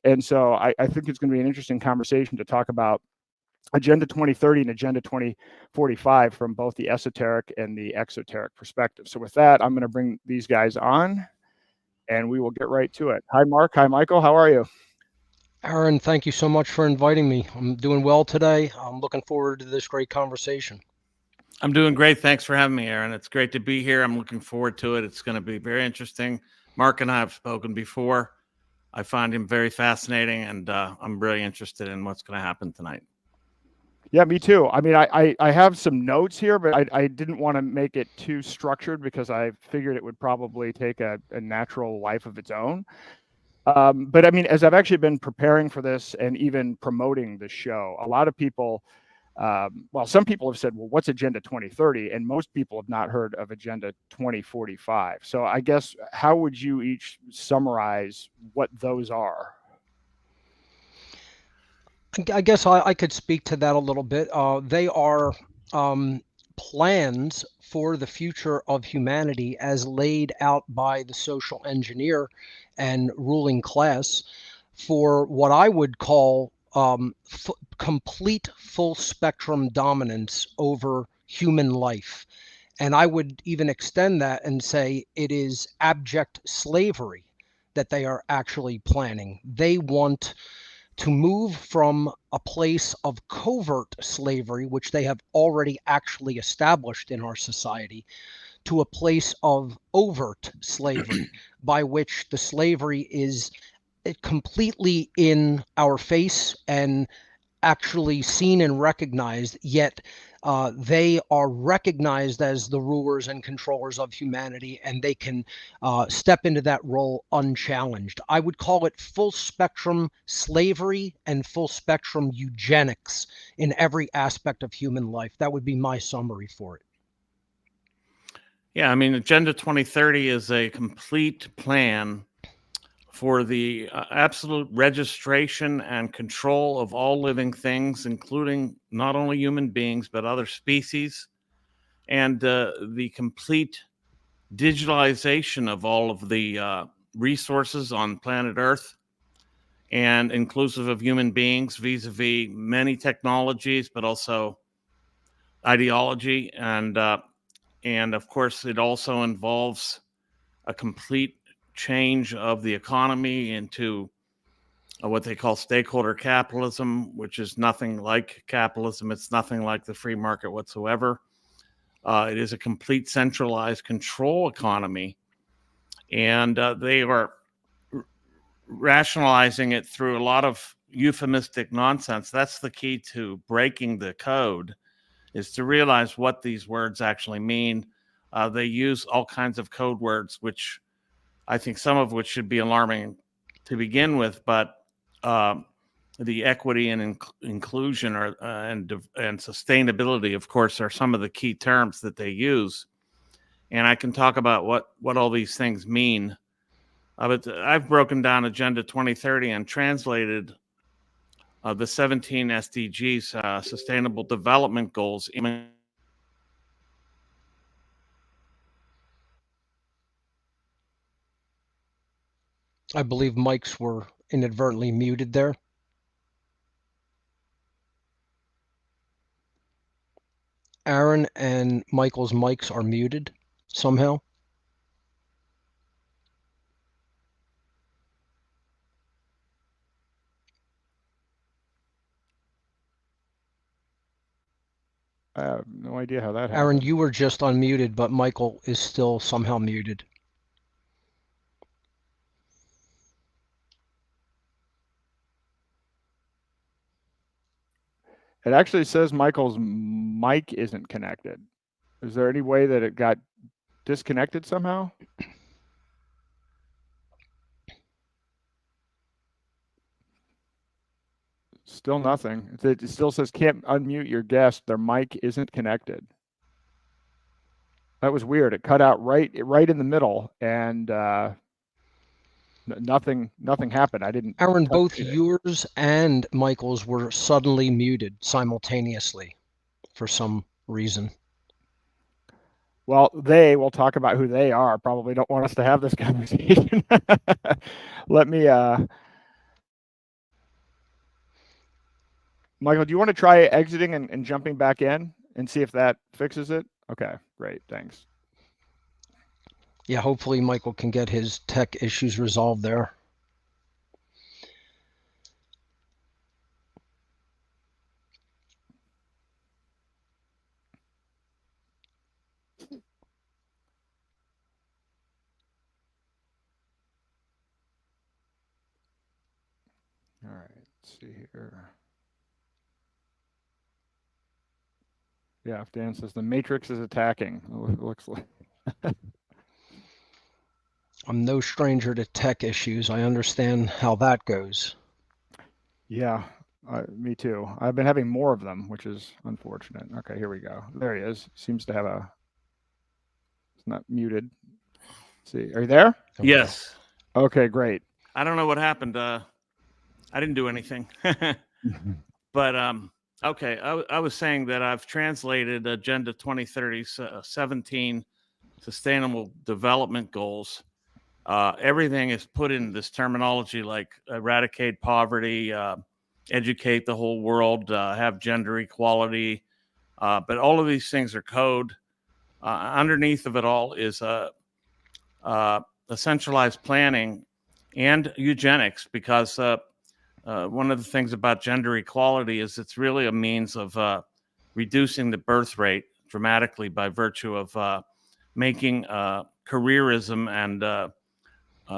And so I think it's going to be an interesting conversation to talk about Agenda 2030 and Agenda 2045 from both the esoteric and the exoteric perspective. So with that, I'm going to bring these guys on, and we will get right to it. Hi, Mark. Hi, Michael. How are you? Aaron, thank you so much for inviting me. I'm doing well today. I'm looking forward to this great conversation. I'm doing great. Thanks for having me, Aaron. It's great to be here. I'm looking forward to it. It's going to be very interesting. Mark and I have spoken before. I find him very fascinating, and I'm really interested in what's going to happen tonight. Yeah, me too. I mean, I have some notes here, but I didn't want to make it too structured because I figured it would probably take a natural life of its own. But I mean, as I've actually been preparing for this and even promoting the show, a lot of people, well, some people have said, well, what's Agenda 2030? And most people have not heard of Agenda 2045. So I guess, how would you each summarize what those are? I guess I could speak to that a little bit. They are plans for the future of humanity as laid out by the social engineer and ruling class for what I would call complete full spectrum dominance over human life. And I would even extend that and say it is abject slavery that they are actually planning. They want to move from a place of covert slavery, which they have already actually established in our society, to a place of overt slavery, by which the slavery is completely in our face and actually seen and recognized, yet they are recognized as the rulers and controllers of humanity, and they can step into that role unchallenged. I would call it full spectrum slavery and full spectrum eugenics in every aspect of human life. That would be my summary for it. Yeah, I mean, Agenda 2030 is a complete plan for the absolute registration and control of all living things, including not only human beings, but other species, and the complete digitalization of all of the resources on planet Earth, and inclusive of human beings vis-a-vis many technologies, but also ideology. And of course, it also involves a complete change of the economy into what they call stakeholder capitalism, which is nothing like capitalism. It's nothing like the free market whatsoever. It is a complete centralized control economy. And they are rationalizing it through a lot of euphemistic nonsense. That's the key to breaking the code, is to realize what these words actually mean. They use all kinds of code words, which I think some of which should be alarming to begin with, but the equity and inclusion and sustainability, of course, are some of the key terms that they use. And I can talk about what all these things mean. But I've broken down Agenda 2030 and translated the 17 SDGs, Sustainable Development Goals. I believe mics were inadvertently muted there. Aaron and Michael's mics are muted somehow. I have no idea how that happened. Aaron, you were just unmuted, but Michael is still somehow muted. It actually says Michael's mic isn't connected. Is there any way that it got disconnected somehow? Still nothing. It still says can't unmute your guest. Their mic isn't connected. That was weird. It cut out right in the middle, and nothing happened. I didn't. Aaron, both yours and Michael's were suddenly muted simultaneously for some reason. Well, they will talk about who they are. Probably don't want us to have this conversation. Let me Michael, do you want to try exiting and jumping back in and see if that fixes it? Okay, great, thanks. Yeah, hopefully Michael can get his tech issues resolved there. All right, let's see here. Yeah, if Dan says the Matrix is attacking, it looks like. I'm no stranger to tech issues. I understand how that goes. Yeah, me too. I've been having more of them, which is unfortunate. Okay, here we go. There he is. Seems to have a. It's not muted. Let's see, are you there? Yes. Okay, great. I don't know what happened. I didn't do anything. But okay, I was saying that I've translated Agenda 2030's 17 Sustainable Development Goals. Everything is put in this terminology like eradicate poverty, educate the whole world, have gender equality. But all of these things are code. Underneath of it all is a centralized planning and eugenics, because one of the things about gender equality is it's really a means of reducing the birth rate dramatically by virtue of making careerism and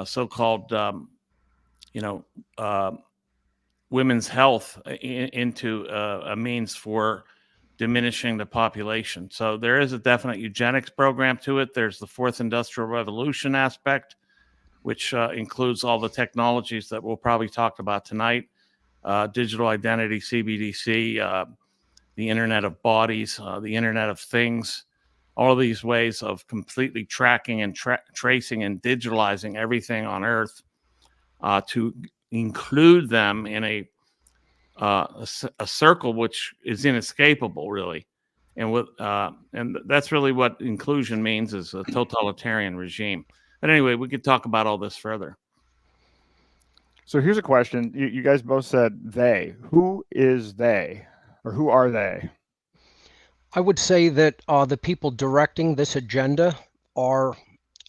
so-called, women's health into a means for diminishing the population. So there is a definite eugenics program to it. There's the fourth industrial revolution aspect, which includes all the technologies that we'll probably talk about tonight, digital identity, CBDC, the Internet of Bodies, the Internet of Things, all of these ways of completely tracking and tracing and digitalizing everything on Earth to include them in a circle which is inescapable, really. And that's really what inclusion means, is a totalitarian regime. But anyway, we could talk about all this further. So here's a question. You guys both said they. Who is they? Or who are they? I would say that the people directing this agenda are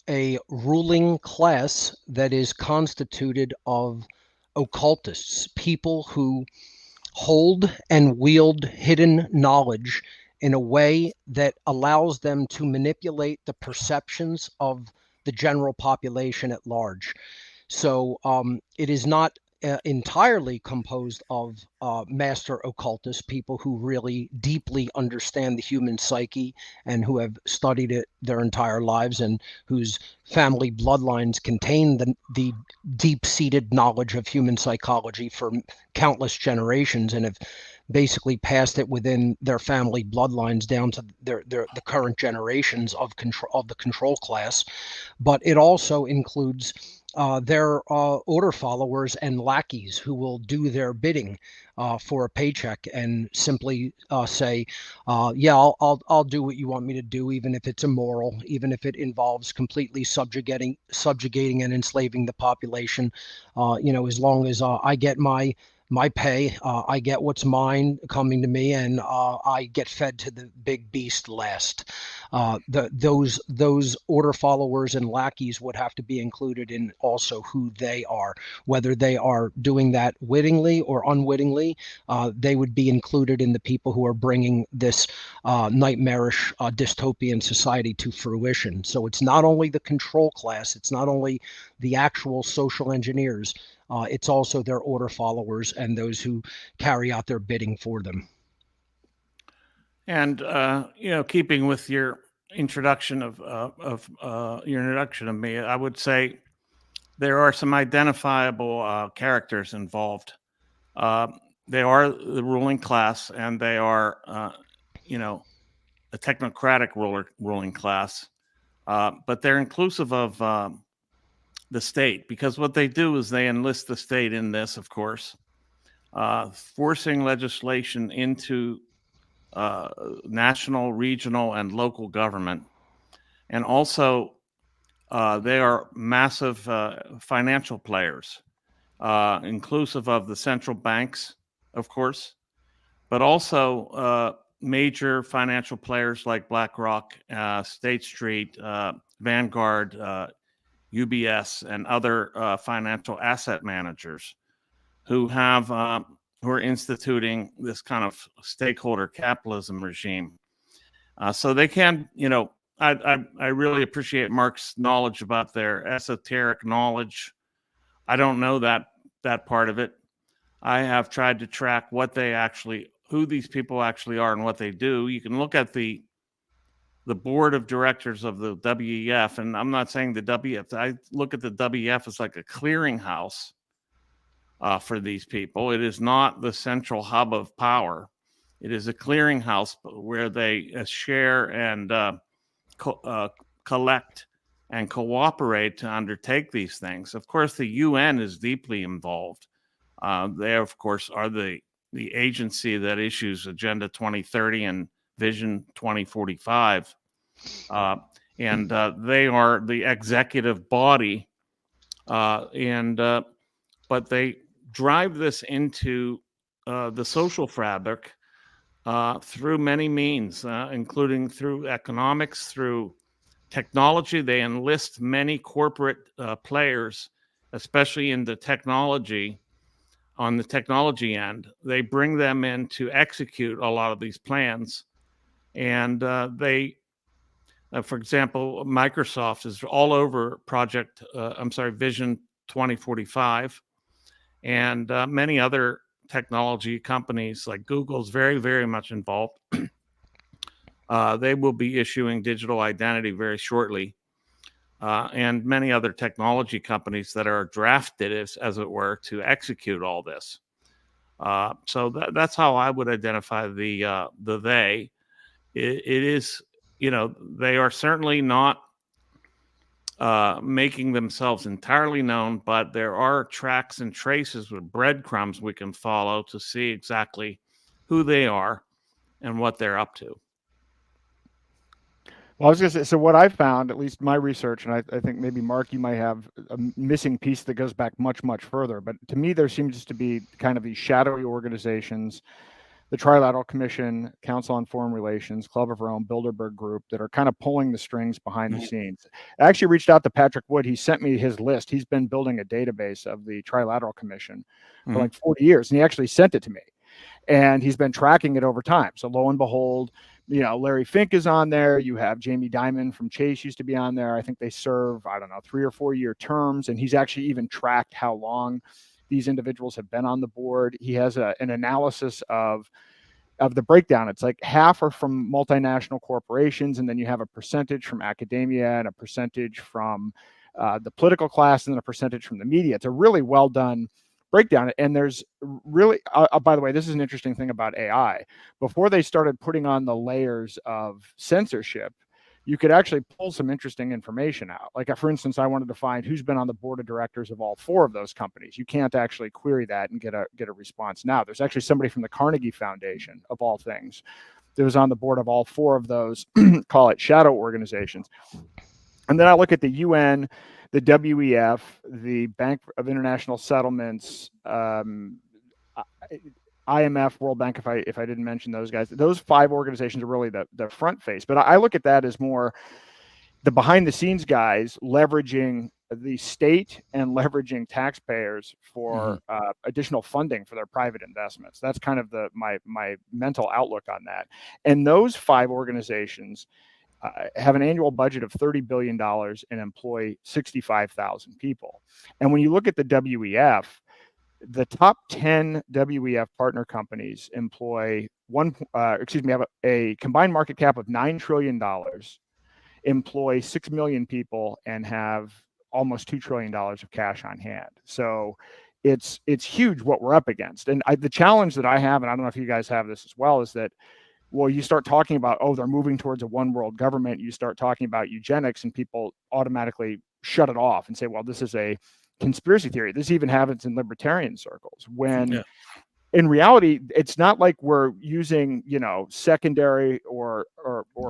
a ruling class that is constituted of occultists, people who hold and wield hidden knowledge in a way that allows them to manipulate the perceptions of the general population at large. So it is not entirely composed of master occultists, people who really deeply understand the human psyche and who have studied it their entire lives, and whose family bloodlines contain the deep-seated knowledge of human psychology for countless generations, and have basically passed it within their family bloodlines down to the current generations of the control class. But it also includes their order followers and lackeys who will do their bidding for a paycheck and simply say, yeah, I'll do what you want me to do, even if it's immoral, even if it involves completely subjugating and enslaving the population. As long as I get my pay, I get what's mine coming to me, and I get fed to the big beast last. Those order followers and lackeys would have to be included in also who they are, whether they are doing that wittingly or unwittingly. They would be included in the people who are bringing this nightmarish dystopian society to fruition. So it's not only the control class, it's not only the actual social engineers, it's also their order followers and those who carry out their bidding for them. And keeping with your introduction of me, I would say there are some identifiable characters involved. They are the ruling class, and they are, a technocratic ruling class. But they're inclusive of the state, because what they do is they enlist the state in this, of course, forcing legislation into national, regional, and local government. And also, they are massive financial players, inclusive of the central banks, of course, but also major financial players like BlackRock, State Street, Vanguard, UBS, and other financial asset managers who are instituting this kind of stakeholder capitalism regime. So they can, I really appreciate Mark's knowledge about their esoteric knowledge. I don't know that part of it. I have tried to track who these people actually are and what they do. You can look at the board of directors of the WEF, and I'm not saying the WEF. I look at the WEF as like a clearinghouse for these people. It is not the central hub of power. It is a clearinghouse where they share and collect and cooperate to undertake these things. Of course, the UN is deeply involved. They, of course, are the agency that issues Agenda 2030 and Vision 2045. And they are the executive body. But they drive this into the social fabric through many means, including through economics, through technology. They enlist many corporate players, especially in the technology, on the technology end. They bring them in to execute a lot of these plans. And for example, Microsoft is all over Vision 2045. And many other technology companies like Google's very, very much involved. They will be issuing digital identity very shortly. And many other technology companies that are drafted, as it were, to execute all this. So that's how I would identify the they. It is, they are certainly not making themselves entirely known, but there are tracks and traces with breadcrumbs we can follow to see exactly who they are and what they're up to. Well, I was going to say, so what I found, at least my research, and I think maybe Mark, you might have a missing piece that goes back much, much further, but to me, there seems to be kind of these shadowy organizations, the Trilateral Commission, Council on Foreign Relations, Club of Rome, Bilderberg Group, that are kind of pulling the strings behind the scenes. I actually reached out to Patrick Wood. He sent me his list. He's been building a database of the Trilateral Commission for like 40 years, and he actually sent it to me. And he's been tracking it over time. So lo and behold, Larry Fink is on there. You have Jamie Dimon from Chase used to be on there. I think they serve, 3 or 4 year terms. And he's actually even tracked how long these individuals have been on the board. He has an analysis of the breakdown. It's like half are from multinational corporations, and then you have a percentage from academia and a percentage from the political class, and then a percentage from the media. It's a really well done breakdown. And there's really, by the way, this is an interesting thing about AI. Before they started putting on the layers of censorship, you could actually pull some interesting information out. Like, for instance, I wanted to find who's been on the board of directors of all 4 of those companies. You can't actually query that and get a response now. There's actually somebody from the Carnegie Foundation, of all things, that was on the board of all 4 of those, call it shadow organizations. And then I look at the UN, the WEF, the Bank of International Settlements, IMF, World Bank, if I didn't mention those guys. Those 5 organizations are really the front face. But I look at that as more the behind the scenes guys leveraging the state and leveraging taxpayers for additional funding for their private investments. That's kind of my mental outlook on that. And those 5 organizations have an annual budget of $30 billion and employ 65,000 people. And when you look at the WEF, the top 10 WEF partner companies employ have a combined market cap of $9 trillion, employ 6 million people, and have almost $2 trillion of cash on hand. So it's huge what we're up against. And the challenge that I have, and I don't know if you guys have this as well, is that, well, you start talking about, they're moving towards a one world government. You start talking about eugenics, and people automatically shut it off and say, well, this is a conspiracy theory. This even happens in libertarian circles, when in reality, it's not like we're using, secondary or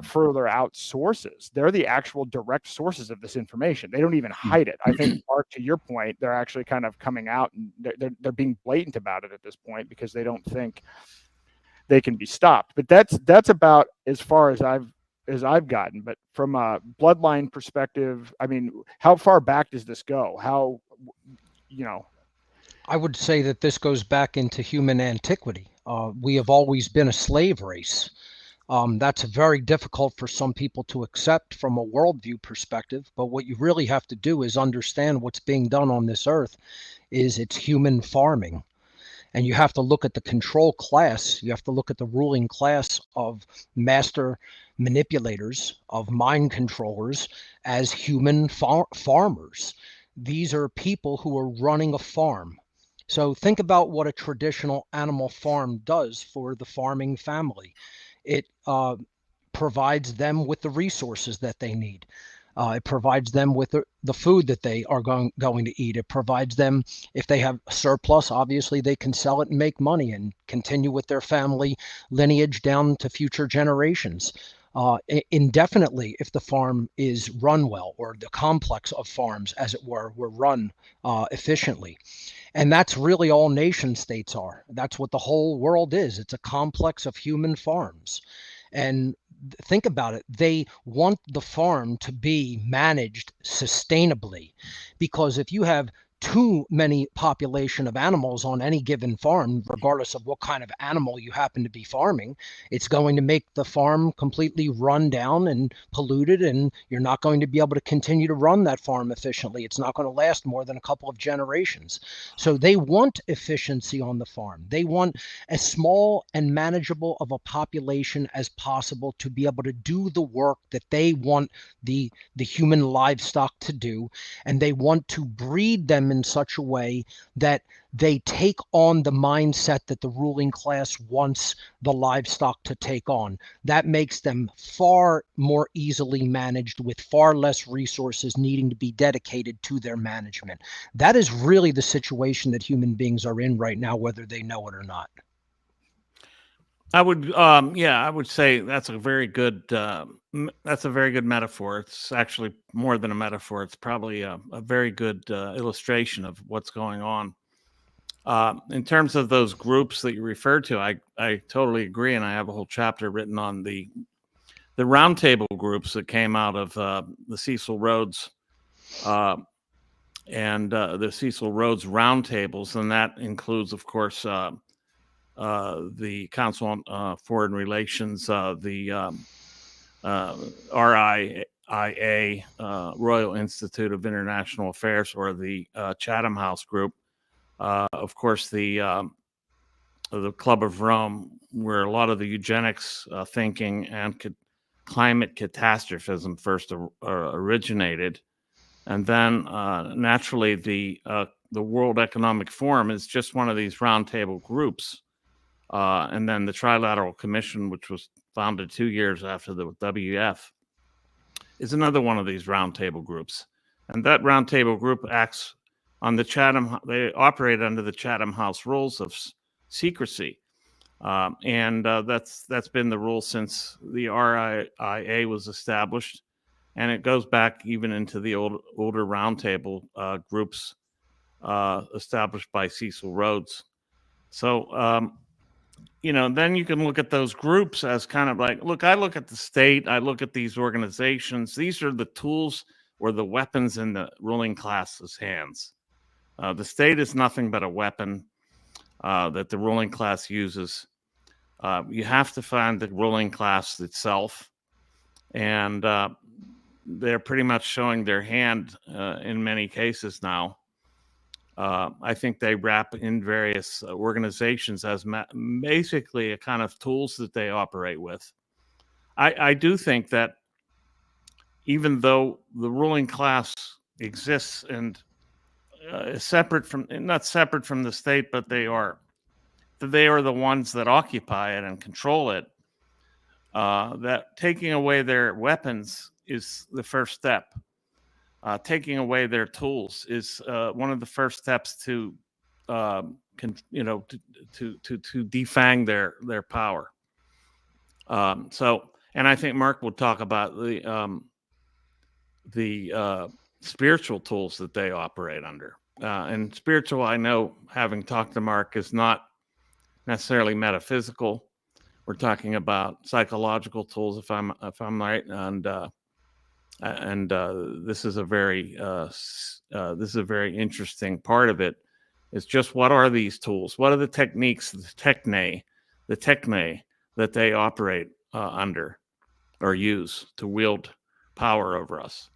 further out sources. They're the actual direct sources of this information. They don't even hide it. I think, Mark, to your point, they're actually kind of coming out, and they're being blatant about it at this point, because they don't think they can be stopped. But that's about as far as I've gotten. But from a bloodline perspective, I mean, how far back does this go? How, you know? I would say that this goes back into human antiquity. We have always been a slave race. That's very difficult for some people to accept from a worldview perspective. But what you really have to do is understand what's being done on this earth is it's human farming. And you have to look at the control class. You have to look at the ruling class of master manipulators, of mind controllers as human farmers. These are people who are running a farm. So think about what a traditional animal farm does for the farming family. It provides them with the resources that they need. It provides them with the food that they are going to eat. It provides them, if they have a surplus, obviously they can sell it and make money and continue with their family lineage down to future generations. Indefinitely, if the farm is run well, or the complex of farms, as it were run efficiently. And that's really all nation states are. That's what the whole world is. It's a complex of human farms. And think about it. They want the farm to be managed sustainably, because if you have too many population of animals on any given farm, regardless of what kind of animal you happen to be farming, it's going to make the farm completely run down and polluted, and you're not going to be able to continue to run that farm efficiently. It's not going to last more than a couple of generations. So they want efficiency on the farm. They want as small and manageable of a population as possible to be able to do the work that they want the human livestock to do, and they want to breed them in such a way that they take on the mindset that the ruling class wants the livestock to take on. That makes them far more easily managed, with far less resources needing to be dedicated to their management. That is really the situation that human beings are in right now, whether they know it or not. I would say that's a very good metaphor. It's actually more than a metaphor. It's probably a very good illustration of what's going on. In terms of those groups that you referred to, I totally agree, and I have a whole chapter written on the roundtable groups that came out of the Cecil Rhodes and the Cecil Rhodes roundtables, and that includes, of course, the Council on Foreign Relations, the RIIA, Royal Institute of International Affairs, or the Chatham House Group. Of course, the Club of Rome, where a lot of the eugenics thinking and climate catastrophism first originated. And then naturally, the World Economic Forum is just one of these roundtable groups. And then the Trilateral Commission, which was founded 2 years after the WF, is another one of these roundtable groups. And that roundtable group acts on the Chatham, they operate under the Chatham House rules of secrecy. And that's been the rule since the RIIA was established. And it goes back even into the older roundtable groups established by Cecil Rhodes. So, then you can look at those groups as kind of like, look, I look at the state, I look at these organizations. These are the tools or the weapons in the ruling class's hands. The state is nothing but a weapon that the ruling class uses. You have to find the ruling class itself, and they're pretty much showing their hand in many cases now. I think they wrap in various organizations as basically a kind of tools that they operate with. I do think that even though the ruling class exists and is not separate from the state, but they are the ones that occupy it and control it, that taking away their weapons is the first step. Taking away their tools is one of the first steps to defang their power. And I think Mark will talk about the spiritual tools that they operate under. And spiritual, I know, having talked to Mark, is not necessarily metaphysical. We're talking about psychological tools, if I'm right, and this is a very interesting part of it. Is just what are these tools? What are the techniques, the techne that they operate under or use to wield power over us?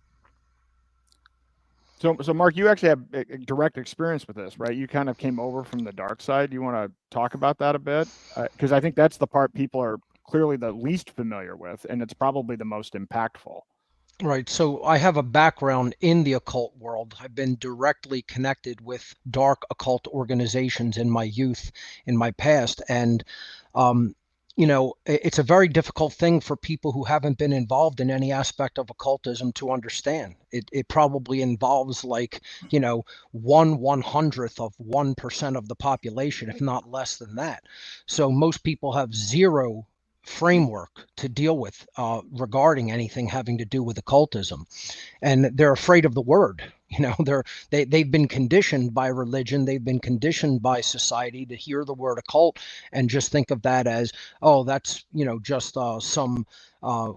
So Mark, you actually have a direct experience with this, right? You kind of came over from the dark side. You want to talk about that a bit? Because I think that's the part people are clearly the least familiar with, and it's probably the most impactful. Right. So I have a background in the occult world. I've been directly connected with dark occult organizations in my youth, in my past. And, it's a very difficult thing for people who haven't been involved in any aspect of occultism to understand. It probably involves 1/100th of 1% of the population, if not less than that. So most people have zero framework to deal with regarding anything having to do with occultism, and they're afraid of the word. They've been conditioned by religion, they've been conditioned by society to hear the word occult and just think of that as, oh, that's just some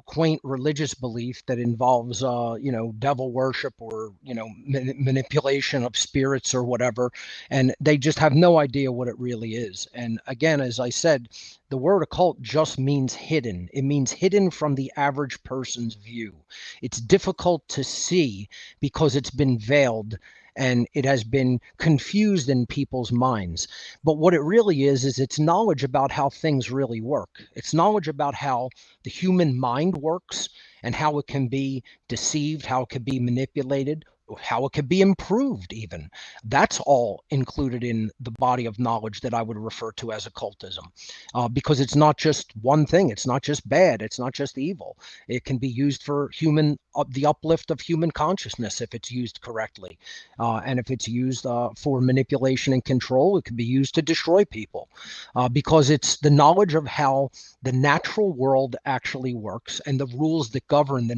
quaint religious belief that involves devil worship or manipulation of spirits or whatever, and they just have no idea what it really is. And again, as I said, the word occult just means hidden. It means hidden from the average person's view. It's difficult to see because it's been veiled and it has been confused in people's minds. But what it really is it's knowledge about how things really work. It's knowledge about how the human mind works and how it can be deceived, how it can be manipulated, how it could be improved even. That's all included in the body of knowledge that I would refer to as occultism, because it's not just one thing. It's not just bad. It's not just evil. It can be used for the uplift of human consciousness if it's used correctly. And if it's used for manipulation and control, it can be used to destroy people, because it's the knowledge of how the natural world actually works and the rules that govern the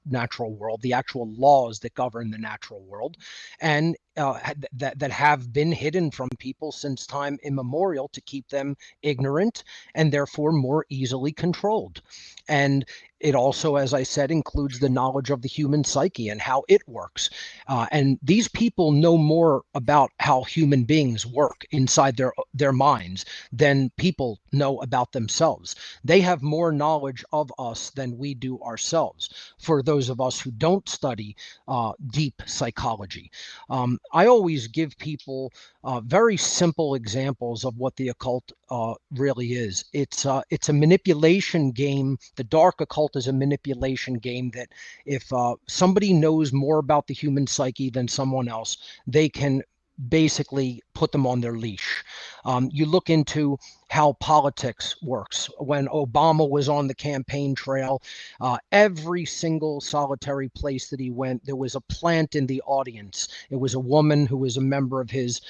natural world, the actual laws that govern the natural world, and that have been hidden from people since time immemorial to keep them ignorant and therefore more easily controlled. And it also, as I said, includes the knowledge of the human psyche and how it works. And these people know more about how human beings work inside their minds than people know about themselves. They have more knowledge of us than we do ourselves, for those of us who don't study deep psychology. I always give people very simple examples of what the occult really is. It's a manipulation game. The dark occult is a manipulation game that if somebody knows more about the human psyche than someone else, they can basically put them on their leash. You look into how politics works. When Obama was on the campaign trail, every single solitary place that he went, there was a plant in the audience. It was a woman who was a member of his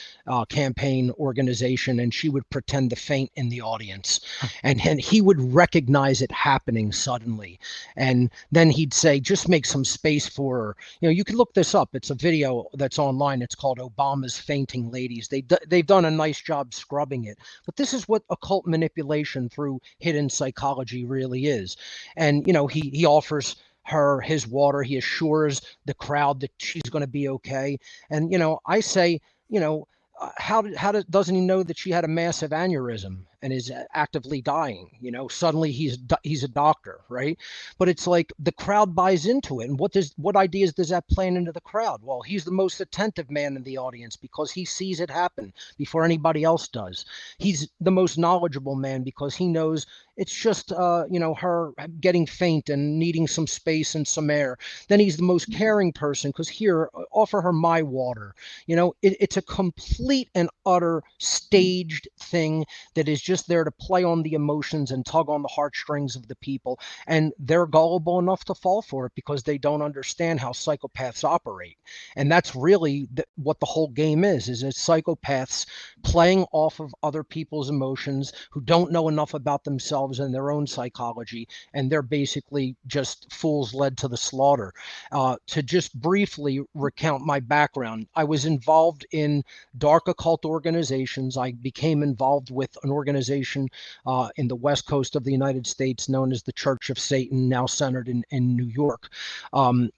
campaign organization, and she would pretend to faint in the audience. And he would recognize it happening suddenly. And then he'd say, just make some space for her. You can look this up. It's a video that's online. It's called Obama's Fainting Ladies. They've done a nice job scrubbing it. But this is what occult manipulation through hidden psychology really is. And he offers her his water. He assures the crowd that she's going to be okay. And I say, how doesn't he know that she had a massive aneurysm and is actively dying? Suddenly he's a doctor, right? But it's like the crowd buys into it. And what ideas does that plant into the crowd? Well, he's the most attentive man in the audience because he sees it happen before anybody else does. He's the most knowledgeable man because he knows it's just her getting faint and needing some space and some air. Then he's the most caring person because here, offer her my water. It's a complete and utter staged thing that is just there to play on the emotions and tug on the heartstrings of the people. And they're gullible enough to fall for it because they don't understand how psychopaths operate. And that's really what the whole game is it's psychopaths playing off of other people's emotions who don't know enough about themselves themselves and their own psychology, and they're basically just fools led to the slaughter. To just briefly recount my background, I was involved in dark occult organizations. I became involved with an organization in the west coast of the United States known as the Church of Satan, now centered in New York.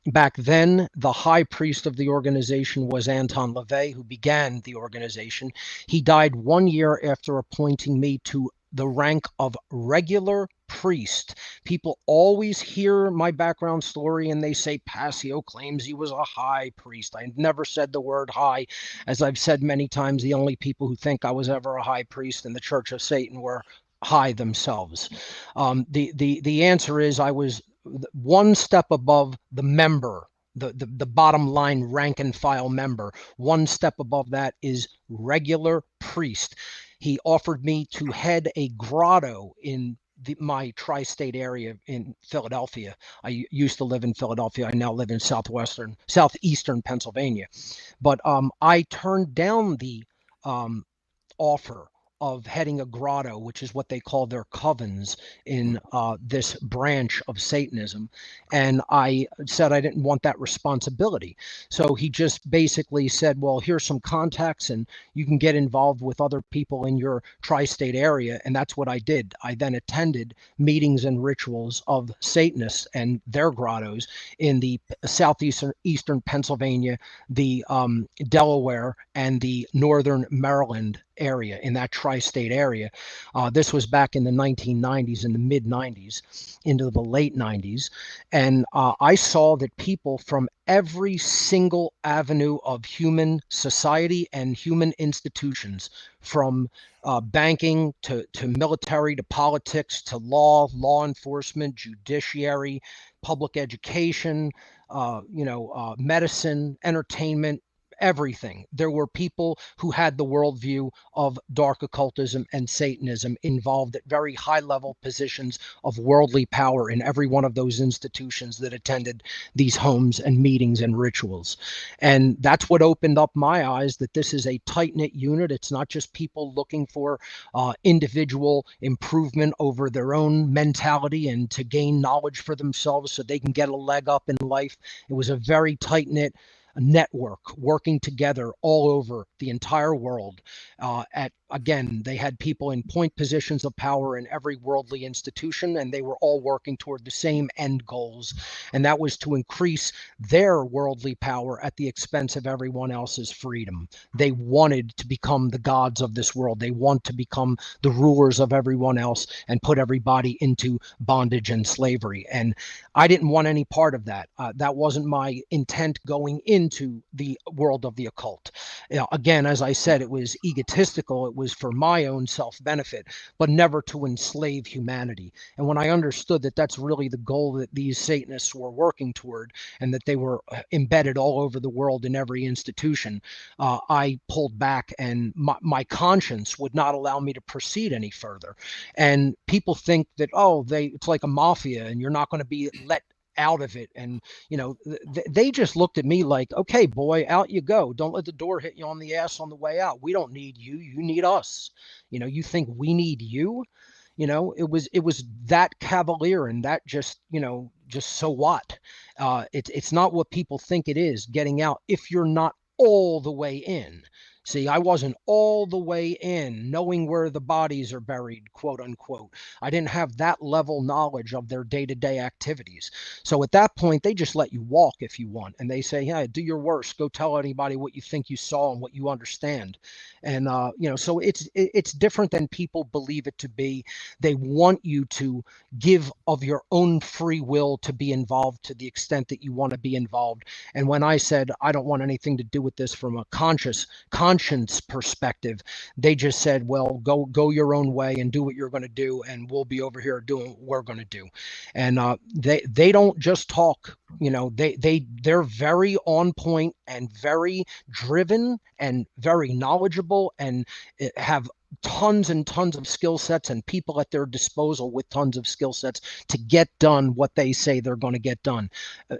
Back then, the high priest of the organization was Anton LaVey, who began the organization. He died 1 year after appointing me to the rank of regular priest. People always hear my background story and they say Passio claims he was a high priest. I never said the word high. As I've said many times, the only people who think I was ever a high priest in the Church of Satan were high themselves. The answer is I was one step above the member, the bottom line rank and file member. One step above that is regular priest. He offered me to head a grotto in my tri-state area in Philadelphia. I used to live in Philadelphia. I now live in southeastern Pennsylvania. But I turned down the offer of heading a grotto, which is what they call their covens in this branch of Satanism. And I said I didn't want that responsibility. So he just basically said, well, here's some contacts and you can get involved with other people in your tri-state area. And that's what I did. I then attended meetings and rituals of Satanists and their grottos in the southeastern Pennsylvania, the Delaware, and the northern Maryland area, in that tri-state area. This was back in the 1990s, in the mid 90s into the late 90s. And I saw that people from every single avenue of human society and human institutions, from banking to military to politics to law enforcement, judiciary, public education, medicine, entertainment, everything. There were people who had the worldview of dark occultism and Satanism involved at very high level positions of worldly power in every one of those institutions that attended these homes and meetings and rituals. And that's what opened up my eyes that this is a tight-knit unit. It's not just people looking for individual improvement over their own mentality and to gain knowledge for themselves so they can get a leg up in life. It was a very tight-knit network working together all over the entire world. Again, they had people in point positions of power in every worldly institution, and they were all working toward the same end goals. And that was to increase their worldly power at the expense of everyone else's freedom. They wanted to become the gods of this world. They want to become the rulers of everyone else and put everybody into bondage and slavery. And I didn't want any part of that. That wasn't my intent going into the world of the occult. Again, as I said, it was egotistical. It was for my own self-benefit, but never to enslave humanity. And when I understood that that's really the goal that these Satanists were working toward, and that they were embedded all over the world in every institution, I pulled back, and my conscience would not allow me to proceed any further. And people think that, it's like a mafia and you're not going to be let out of it. And they just looked at me like, okay, boy, out you go. Don't let the door hit you on the ass on the way out. We don't need you. You need us. You think we need you? It was that cavalier, and that just so what? It's not what people think it is, getting out, if you're not all the way in. See, I wasn't all the way in, knowing where the bodies are buried, quote unquote. I didn't have that level knowledge of their day-to-day activities. So at that point, they just let you walk if you want. And they say, yeah, do your worst. Go tell anybody what you think you saw and what you understand. And, so it's different than people believe it to be. They want you to give of your own free will to be involved to the extent that you want to be involved. And when I said, I don't want anything to do with this from a conscience perspective, they just said, well, go your own way and do what you're going to do, and we'll be over here doing what we're going to do. And they don't just talk. They're very on point and very driven and very knowledgeable and have tons and tons of skill sets and people at their disposal with tons of skill sets to get done what they say they're going to get done.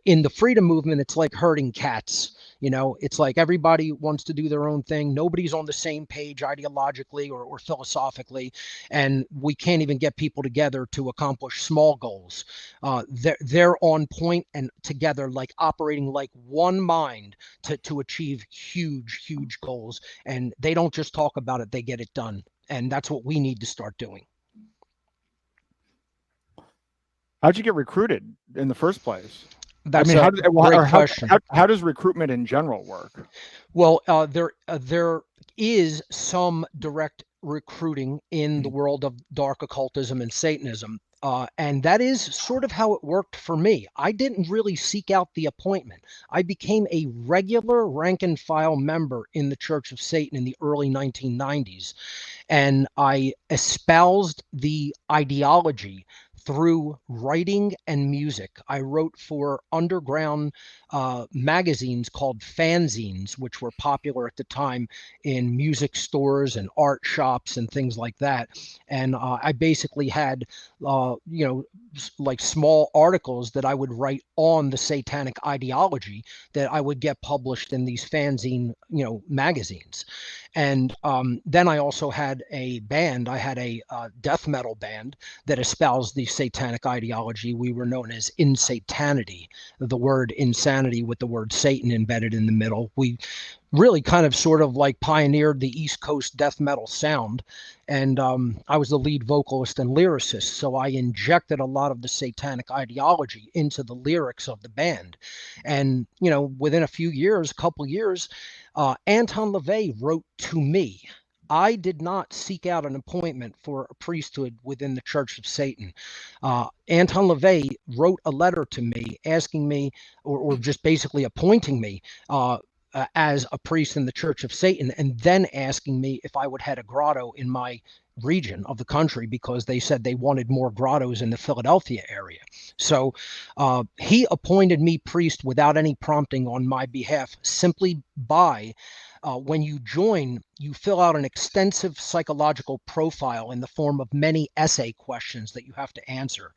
In the freedom movement, it's like herding cats. You know, it's like everybody wants to do their own thing. Nobody's on the same page ideologically or philosophically, and we can't even get people together to accomplish small goals. They're on point and together, like operating like one mind to achieve huge goals. And they don't just talk about it, they get it done. And that's what we need to start doing. How'd you get recruited in the first place? That's I mean, great question. How does recruitment in general work? Well, there is some direct recruiting in the world of dark occultism and Satanism. And that is sort of how it worked for me. I didn't really seek out the appointment. I became a regular rank and file member in the Church of Satan in the early 1990s. And I espoused the ideology through writing and music. I wrote for underground magazines called fanzines, which were popular at the time in music stores and art shops and things like that. And I basically had, like small articles that I would write on the satanic ideology that I would get published in these fanzine, magazines. And then I also had a band. I had a death metal band that espoused the satanic ideology. We were known as Insanity, the word insanity with the word Satan embedded in the middle. We really kind of sort of like pioneered the East Coast death metal sound. And I was the lead vocalist and lyricist. So I injected a lot of the satanic ideology into the lyrics of the band. And, within a couple years, Anton LaVey wrote to me. I did not seek out an appointment for a priesthood within the Church of Satan. Anton LaVey wrote a letter to me asking me, or just basically appointing me as a priest in the Church of Satan, and then asking me if I would head a grotto in my region of the country, because they said they wanted more grottos in the Philadelphia area. So he appointed me priest without any prompting on my behalf, simply by when you join, you fill out an extensive psychological profile in the form of many essay questions that you have to answer.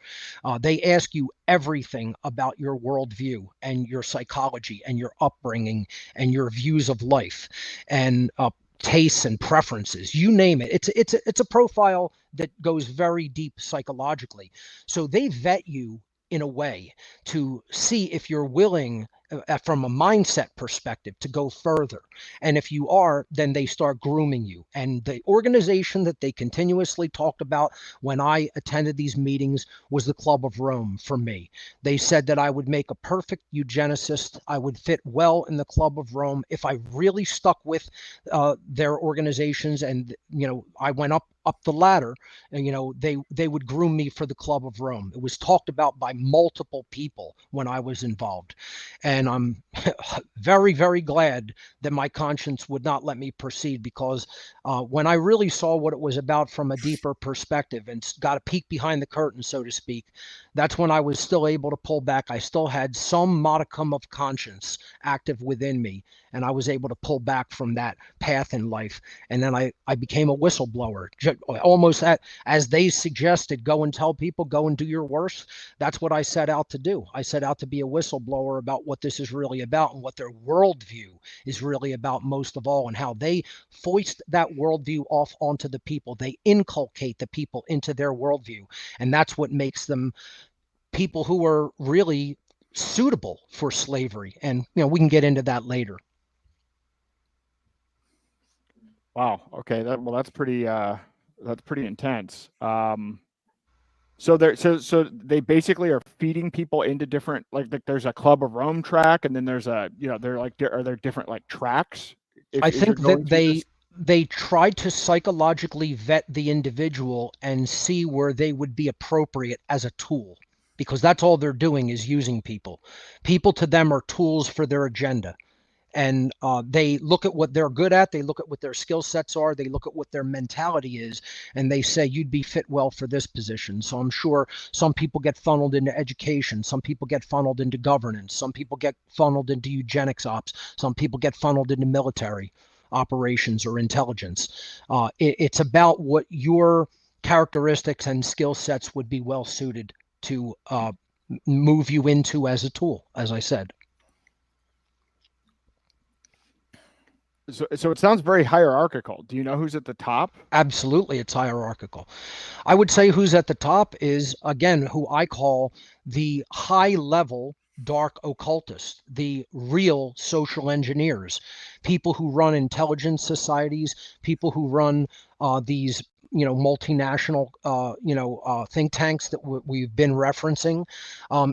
They ask you everything about your worldview and your psychology and your upbringing and your views of life and tastes and preferences, you name it. It's a profile that goes very deep psychologically. So they vet you in a way to see if you're willing from a mindset perspective to go further. And if you are, then they start grooming you. And the organization that they continuously talked about when I attended these meetings was the Club of Rome for me. They said that I would make a perfect eugenicist. I would fit well in the Club of Rome if I really stuck with their organizations. And, I went up the ladder, and they would groom me for the Club of Rome. It was talked about by multiple people when I was involved. And I'm very, very glad that my conscience would not let me proceed, because when I really saw what it was about from a deeper perspective and got a peek behind the curtain, so to speak, that's when I was still able to pull back. I still had some modicum of conscience active within me, and I was able to pull back from that path in life. And then I became a whistleblower, almost as they suggested, go and tell people, go and do your worst. That's what I set out to do. I set out to be a whistleblower about what this is really about and what their worldview is really about, most of all, and how they foist that worldview off onto the people. They inculcate the people into their worldview, and that's what makes them people who are really suitable for slavery. And we can get into that later. Wow. Okay. That's pretty intense. So they basically are feeding people into different, like there's a Club of Rome track, and then there's are there different like tracks? I think that they tried to psychologically vet the individual and see where they would be appropriate as a tool, because that's all they're doing is using people. People to them are tools for their agenda. And they look at what they're good at. They look at what their skill sets are. They look at what their mentality is, and they say, you'd be fit well for this position. So I'm sure some people get funneled into education. Some people get funneled into governance. Some people get funneled into eugenics ops. Some people get funneled into military operations or intelligence. It's about what your characteristics and skill sets would be well suited to move you into as a tool, as I said. So it sounds very hierarchical. Do you know who's at the top? Absolutely, it's hierarchical. I would say who's at the top is, again, who I call the high level dark occultists, the real social engineers, people who run intelligence societies, people who run these multinational think tanks that we've been referencing.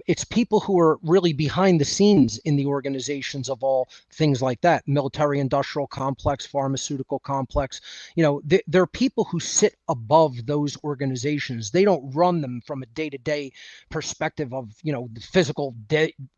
It's people who are really behind the scenes in the organizations of all things like that: military industrial complex, pharmaceutical complex. There are people who sit above those organizations. They don't run them from a day-to-day perspective of the physical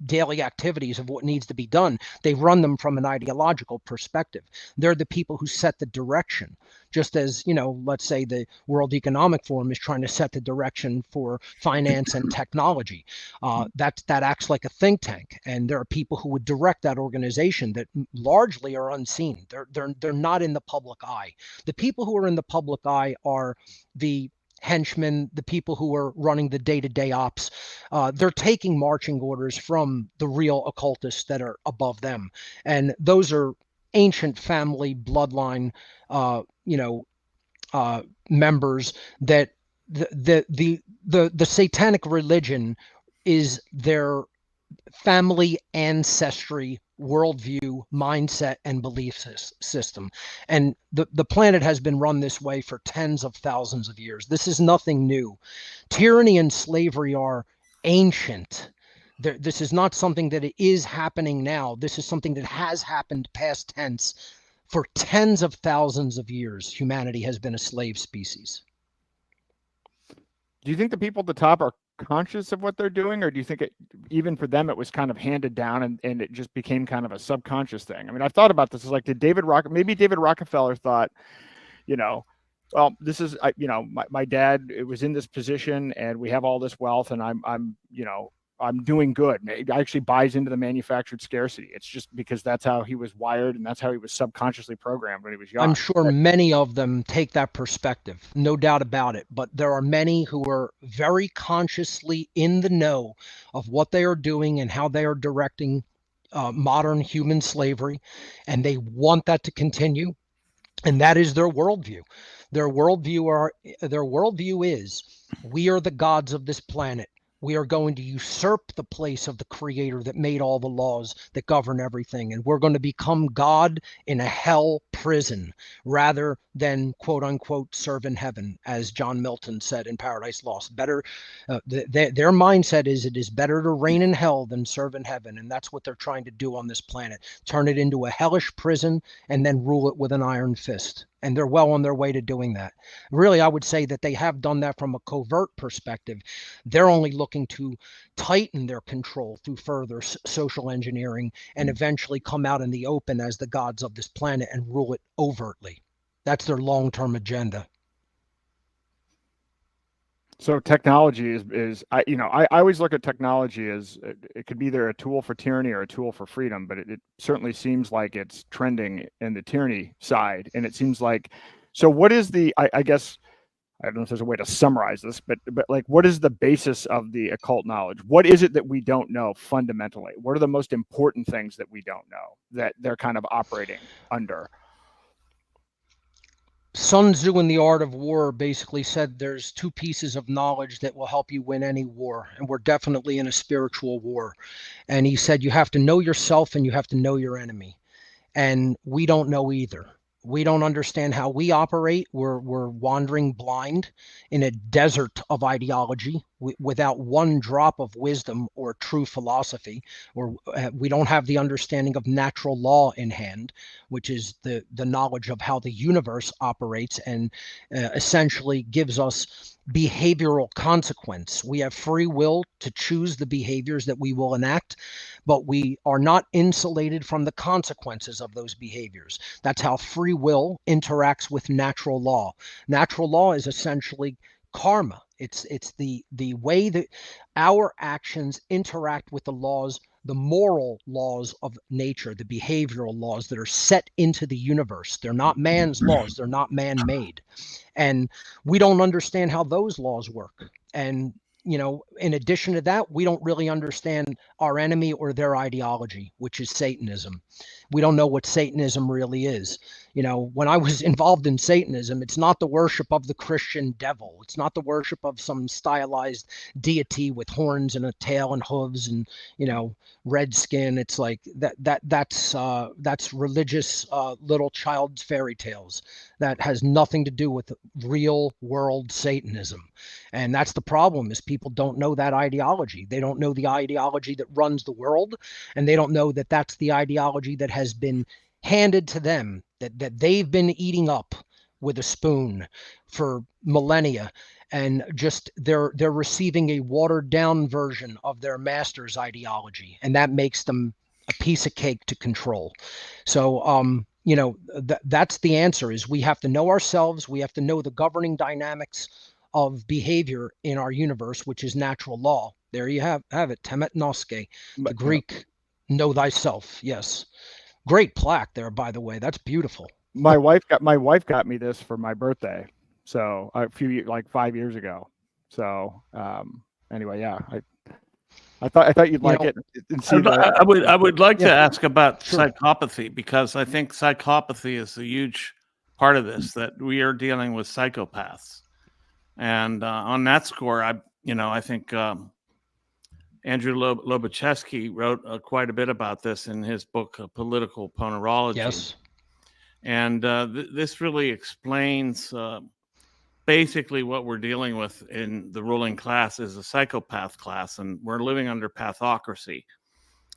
daily activities of what needs to be done. They run them from an ideological perspective. They're the people who set the direction, just as let's say the World Economic Forum is trying to set the direction for finance and technology. That acts like a think tank, and there are people who would direct that organization that largely are unseen. They're not in the public eye. The people who are in the public eye are the henchmen, the people who are running the day-to-day ops. They're taking marching orders from the real occultists that are above them, and those are ancient family bloodline members that the satanic religion is their family ancestry, worldview, mindset, and belief system. And the planet has been run this way for tens of thousands of years. This is nothing new. Tyranny and slavery are ancient. This is not something that is happening now. This is something that has happened past tense. For tens of thousands of years, humanity has been a slave species. Do you think the people at the top are conscious of what they're doing, or do you think even for them it was kind of handed down and it just became kind of a subconscious thing? I mean, I've thought about this. It's like, maybe David Rockefeller thought, well, this is, my dad, it was in this position and we have all this wealth and I'm doing good. He actually buys into the manufactured scarcity. It's just because that's how he was wired and that's how he was subconsciously programmed when he was young. I'm sure many of them take that perspective, no doubt about it. But there are many who are very consciously in the know of what they are doing and how they are directing modern human slavery, and they want that to continue. And that is their worldview. Their worldview is, we are the gods of this planet. We are going to usurp the place of the creator that made all the laws that govern everything. And we're going to become God in a hell prison rather than, quote unquote, serve in heaven, as John Milton said in Paradise Lost. Their mindset is, it is better to reign in hell than serve in heaven. And that's what they're trying to do on this planet. Turn it into a hellish prison and then rule it with an iron fist. And they're well on their way to doing that. Really, I would say that they have done that from a covert perspective. They're only looking to tighten their control through further social engineering and eventually come out in the open as the gods of this planet and rule it overtly. That's their long-term agenda. So technology I always look at technology as it could be either a tool for tyranny or a tool for freedom, but it certainly seems like it's trending in the tyranny side. And it seems like, so what is I guess, I don't know if there's a way to summarize this, but like, what is the basis of the occult knowledge? What is it that we don't know fundamentally? What are the most important things that we don't know that they're kind of operating under? Sun Tzu in The Art of War basically said there's two pieces of knowledge that will help you win any war. And we're definitely in a spiritual war. And he said, you have to know yourself and you have to know your enemy. And we don't know either. We don't understand how we operate. We're wandering blind in a desert of ideology without one drop of wisdom or true philosophy, or we don't have the understanding of natural law in hand, which is the knowledge of how the universe operates and essentially gives us behavioral consequence. We have free will to choose the behaviors that we will enact, but we are not insulated from the consequences of those behaviors. That's how free will interacts with natural law. Natural law is essentially karma. It's the way that our actions interact with the laws, the moral laws of nature, the behavioral laws that are set into the universe. They're not man's laws. They're not man-made. And we don't understand how those laws work. And, in addition to that, we don't really understand our enemy or their ideology, which is Satanism. We don't know what Satanism really is. You know, when I was involved in Satanism, it's not the worship of the Christian devil. It's not the worship of some stylized deity with horns and a tail and hooves and, you know, red skin. It's like that's religious little child's fairy tales. That has nothing to do with real world Satanism. And that's the problem, is people don't know that ideology. They don't know the ideology that runs the world, and they don't know that that's the ideology that has been handed to them, that they've been eating up with a spoon for millennia, and just they're receiving a watered down version of their master's ideology, and that makes them a piece of cake to control. So you know, that's the answer, is we have to know ourselves. We have to know the governing dynamics of behavior in our universe, which is natural law. There you have it, Temet Noske, the Greek know thyself. Yes. Great plaque there, by the way. That's beautiful. My wife got me this for my birthday. So like 5 years ago. So anyway, yeah, I thought you'd like it. And see I would like to ask about psychopathy, because I think psychopathy is a huge part of this, that we are dealing with psychopaths. And on that score, I think Andrew Lobachevsky wrote quite a bit about this in his book, Political Ponerology. Yes. And this really explains basically what we're dealing with in the ruling class is a psychopath class, and we're living under pathocracy,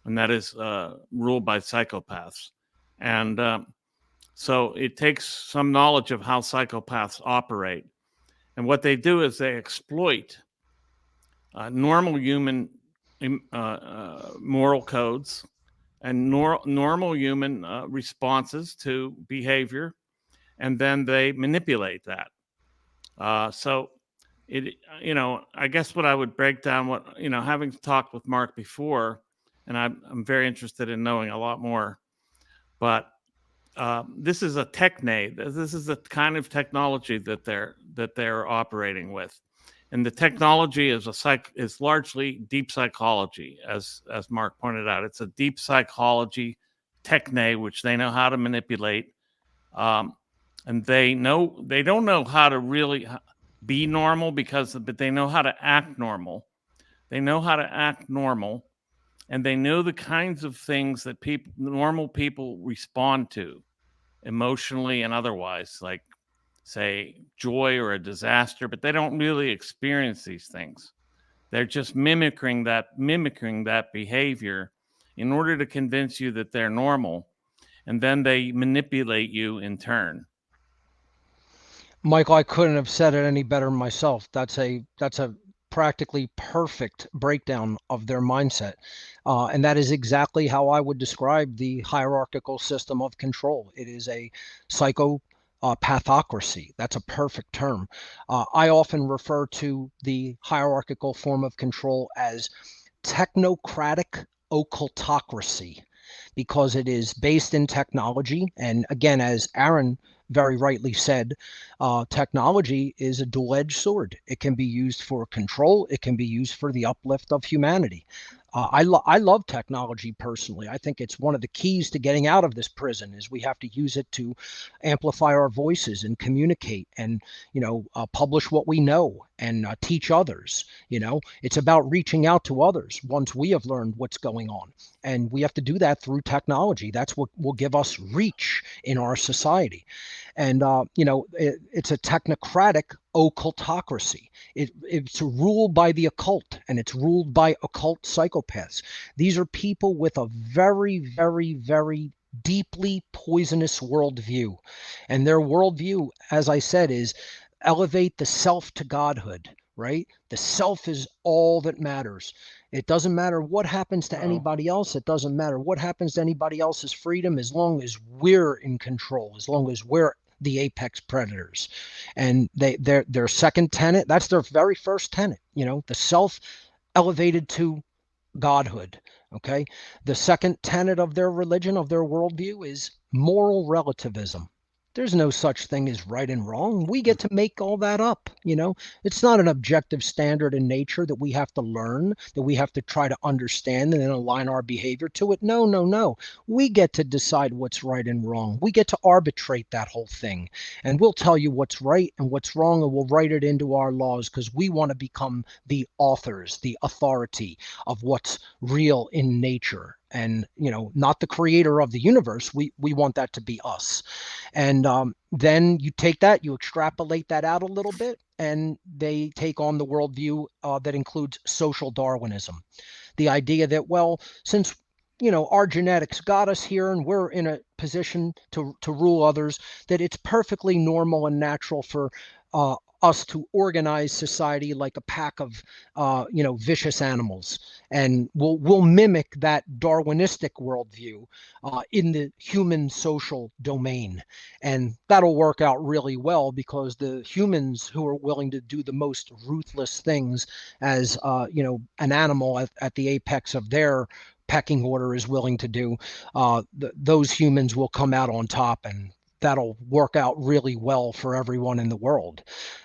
and that is ruled by psychopaths. And so it takes some knowledge of how psychopaths operate. And what they do is they exploit normal human moral codes and normal human responses to behavior, and then they manipulate that. So it, I guess what I would break down, having talked with Mark before, and I'm very interested in knowing a lot more, but this is a techne. This is the kind of technology that they're operating with, and the technology is largely deep psychology, as Mark pointed out. It's a deep psychology techne, which they know how to manipulate, and they don't know how to really be normal, but they know how to act normal. They know how to act normal. And they know the kinds of things that normal people respond to emotionally and otherwise, like, say, joy or a disaster, but they don't really experience these things. They're just mimicking that behavior in order to convince you that they're normal, and then they manipulate you in turn. Michael, I couldn't have said it any better myself. That's a practically perfect breakdown of their mindset. And that is exactly how I would describe the hierarchical system of control. It is a pathocracy. That's a perfect term. I often refer to the hierarchical form of control as technocratic occultocracy, because it is based in technology. And again, as Aaron very rightly said, technology is a dual-edged sword. It can be used for control. It can be used for the uplift of humanity. I love technology personally. I think it's one of the keys to getting out of this prison, is we have to use it to amplify our voices and communicate and, publish what we know and teach others. It's about reaching out to others once we have learned what's going on. And we have to do that through technology. That's what will give us reach in our society. And, it's a technocratic occultocracy. It's ruled by the occult, and it's ruled by occult psychopaths. These are people with a very, very, very deeply poisonous worldview. And their worldview, as I said, is elevate the self to godhood, right? The self is all that matters. It doesn't matter what happens to anybody else. It doesn't matter what happens to anybody else's freedom, as long as we're in control, as long as we're the apex predators. And their second tenet, that's their very first tenet, the self elevated to godhood. Okay. The second tenet of their religion, of their worldview, is moral relativism. There's no such thing as right and wrong. We get to make all that up. It's not an objective standard in nature that we have to learn, that we have to try to understand and then align our behavior to it. No, no, no. We get to decide what's right and wrong. We get to arbitrate that whole thing. And we'll tell you what's right and what's wrong, and we'll write it into our laws because we want to become the authors, the authority of what's real in nature. And, not the creator of the universe. We want that to be us. And then you take that, you extrapolate that out a little bit, and they take on the worldview that includes social Darwinism. The idea that, well, since our genetics got us here and we're in a position to rule others, that it's perfectly normal and natural for us to organize society like a pack of vicious animals, and we'll mimic that Darwinistic worldview in the human social domain, and that'll work out really well because the humans who are willing to do the most ruthless things as an animal at the apex of their pecking order is willing to do, those humans will come out on top, and that'll work out really well for everyone in the world.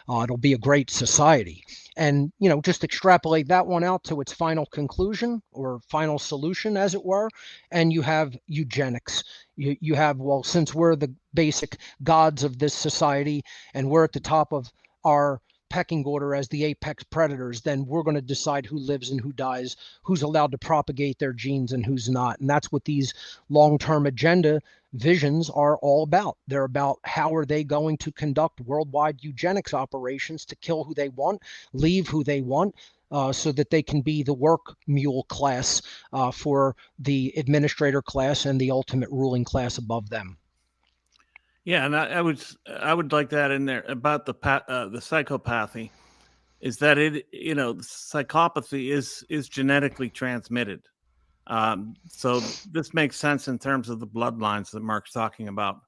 It'll be a great society. And, just extrapolate that one out to its final conclusion or final solution, as it were, and you have eugenics. You have, well, since we're the basic gods of this society and we're at the top of our pecking order as the apex predators, then we're going to decide who lives and who dies, who's allowed to propagate their genes and who's not. And that's what these long-term agenda visions are all about. They're about how are they going to conduct worldwide eugenics operations to kill who they want, leave who they want, so that they can be the work mule class for the administrator class and the ultimate ruling class above them. Yeah, and I would like that in there about the psychopathy, is that psychopathy is genetically transmitted. So this makes sense in terms of the bloodlines that Mark's talking about,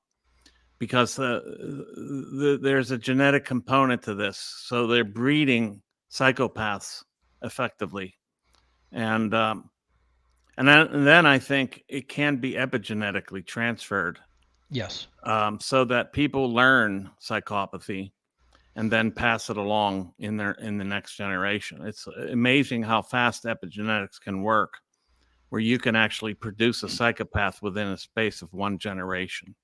because there's a genetic component to this. So they're breeding psychopaths effectively, and then I think it can be epigenetically transferred. Yes. So that people learn psychopathy and then pass it along in the next generation. It's amazing how fast epigenetics can work, where you can actually produce a psychopath within a space of one generation.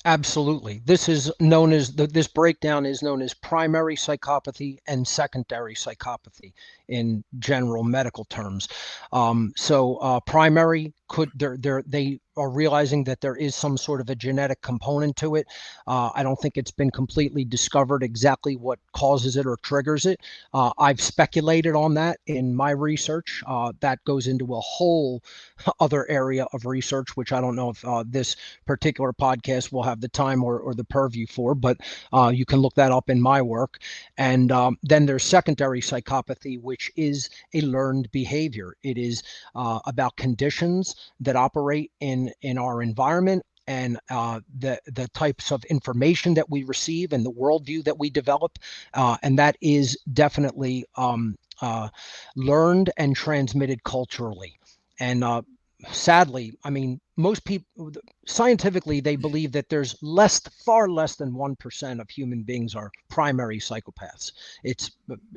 Absolutely. This is known as this breakdown is known as primary psychopathy and secondary psychopathy in general medical terms. So primary they are realizing that there is some sort of a genetic component to it. I don't think it's been completely discovered exactly what causes it or triggers it. I've speculated on that in my research. That goes into a whole other area of research, which I don't know if this particular podcast will have the time or the purview for, but you can look that up in my work. And then there's secondary psychopathy, which is a learned behavior. It is about conditions that operate in our environment, and the types of information that we receive and the worldview that we develop, and that is definitely learned and transmitted culturally. And sadly, I mean, most people scientifically, they believe that there's far less than 1% of human beings are primary psychopaths. It's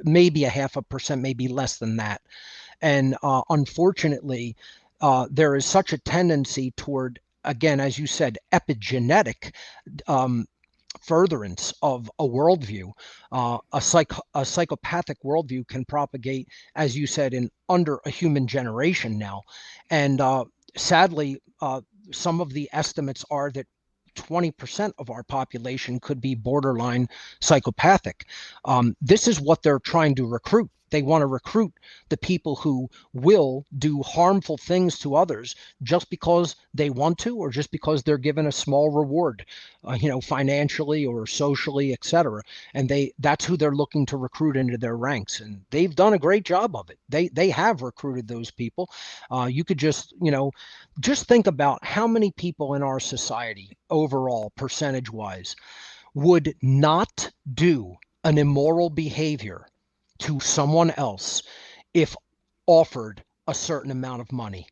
maybe 0.5%, maybe less than that. And unfortunately, there is such a tendency toward, again, as you said, epigenetic furtherance of a worldview. A psychopathic worldview can propagate, as you said, in under a human generation now. And sadly, some of the estimates are that 20% of our population could be borderline psychopathic. This is what they're trying to recruit. They want to recruit the people who will do harmful things to others just because they want to, or just because they're given a small reward, financially or socially, etc. And that's who they're looking to recruit into their ranks. And they've done a great job of it. They have recruited those people. You could just think about how many people in our society overall, percentage-wise, would not do an immoral behavior to someone else if offered a certain amount of money.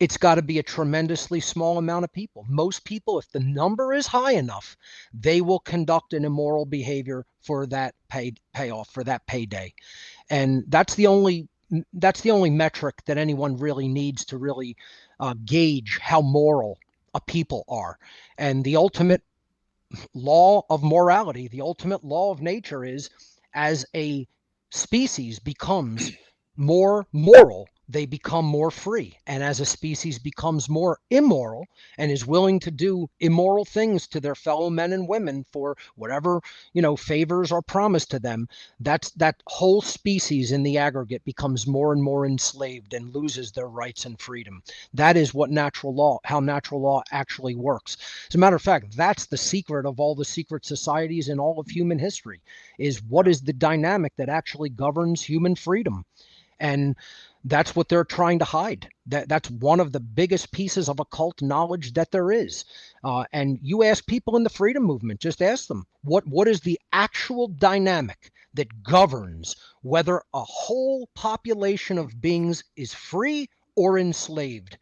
it's got to be a tremendously small amount of people. Most people, if the number is high enough, they will conduct an immoral behavior for that payoff, for that payday. And that's the only metric that anyone really needs to really gauge how moral a people are. And the ultimate law of morality, the ultimate law of nature is, as a species becomes more moral, they become more free. And as a species becomes more immoral and is willing to do immoral things to their fellow men and women for whatever, favors are promised to them, that whole species in the aggregate becomes more and more enslaved and loses their rights and freedom. That is how natural law actually works. As a matter of fact, that's the secret of all the secret societies in all of human history, is what is the dynamic that actually governs human freedom. And that's what they're trying to hide. That's one of the biggest pieces of occult knowledge that there is. And you ask people in the freedom movement, just ask them, what is the actual dynamic that governs whether a whole population of beings is free or enslaved?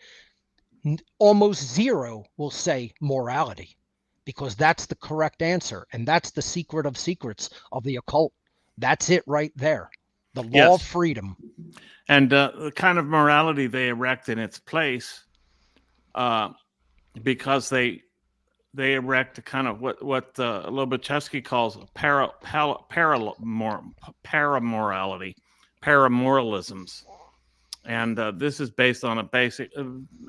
Almost zero will say morality, because that's the correct answer. And that's the secret of secrets of the occult. That's it right there. The law of freedom. And the kind of morality they erect in its place, because they erect a kind of what Lobachevsky calls paramoralisms. And this is based on a basic,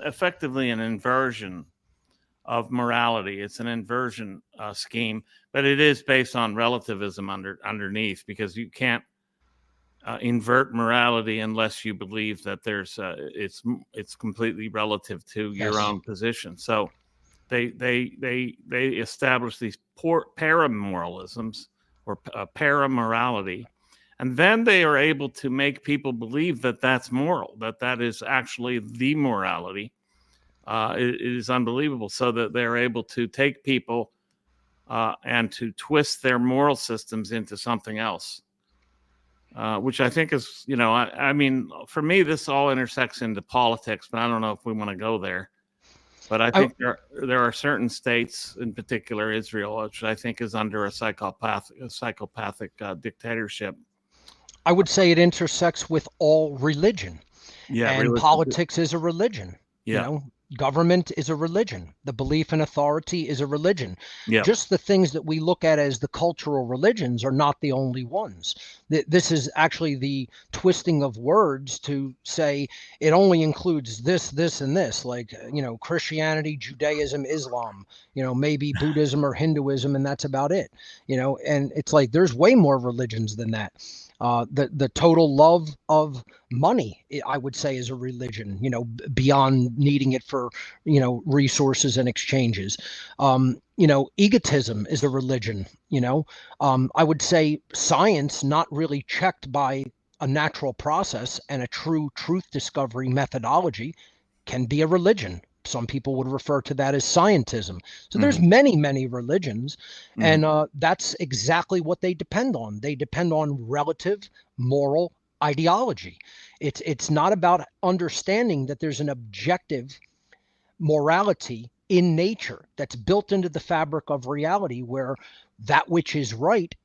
effectively an inversion of morality. It's an inversion scheme, but it is based on relativism underneath, because you can't invert morality unless you believe that there's it's completely relative to your own position. So they establish these paramoralisms or paramorality, and then they are able to make people believe that that's moral, that is actually the morality. It is unbelievable. So that they're able to take people and to twist their moral systems into something else. Which I think is, I mean, for me, this all intersects into politics, but I don't know if we want to go there. But I think there are certain states, in particular Israel, which I think is under a psychopathic dictatorship. I would say it intersects with all religion. Yeah, and politics is a religion. Yeah. Government is a religion. The belief in authority is a religion. Yeah. Just the things that we look at as the cultural religions are not the only ones. This is actually the twisting of words to say it only includes this, this, and this, like, Christianity, Judaism, Islam, maybe Buddhism or Hinduism, and that's about it. And it's like there's way more religions than that. The total love of money, I would say, is a religion, beyond needing it for, resources and exchanges. Egotism is a religion, I would say science not really checked by a natural process and a true truth discovery methodology can be a religion. Some people would refer to that as scientism. So there's many, many religions, and that's exactly what they depend on. They depend on relative moral ideology. It's not about understanding that there's an objective morality in nature that's built into the fabric of reality, where that which is right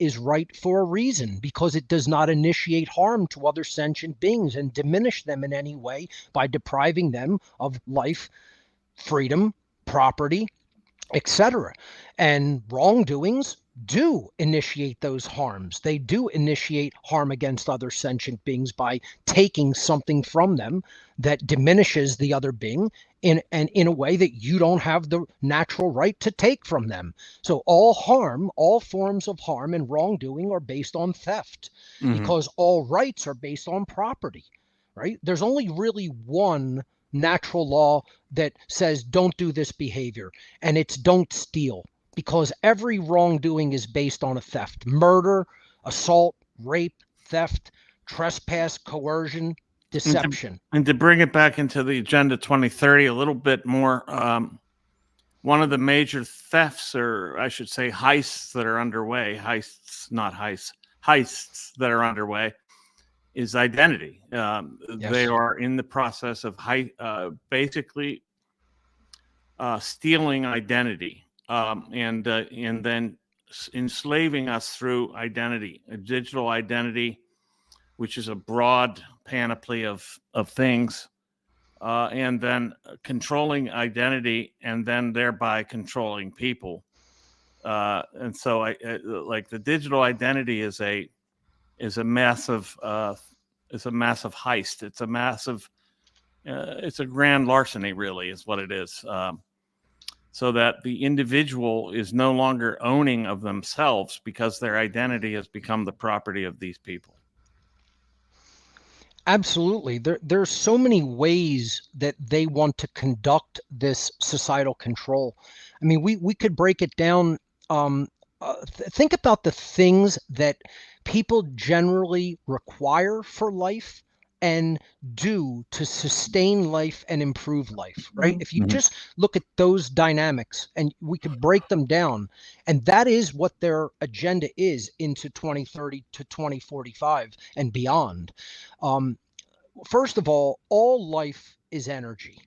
for a reason, because it does not initiate harm to other sentient beings and diminish them in any way by depriving them of life, freedom, property, etc. And wrongdoings do initiate those harms. They do initiate harm against other sentient beings by taking something from them that diminishes the other being in a way that you don't have the natural right to take from them. So all forms of harm and wrongdoing are based on theft, because all rights are based on property, right? There's only really one natural law that says don't do this behavior, and it's don't steal, because every wrongdoing is based on a theft. Murder, assault, rape, theft, trespass, coercion, deception. And to bring it back into the Agenda 2030 a little bit more, one of the major thefts, or I should say heists that are underway, heists that are underway, is identity. Yes. They are in the process of basically stealing identity, and then enslaving us through identity, a digital identity, which is a broad panoply of things, and then controlling identity, and then thereby controlling people. And so, like the digital identity is a massive heist. It's a grand larceny, really, is what it is. So that the individual is no longer owning of themselves because their identity has become the property of these people. Absolutely. There's so many ways that they want to conduct this societal control. I mean, we could break it down. Think about the things that people generally require for life and do to sustain life and improve life, right? If you just look at those dynamics, and we could break them down, and that is what their agenda is into 2030 to 2045 and beyond. First of all life is energy.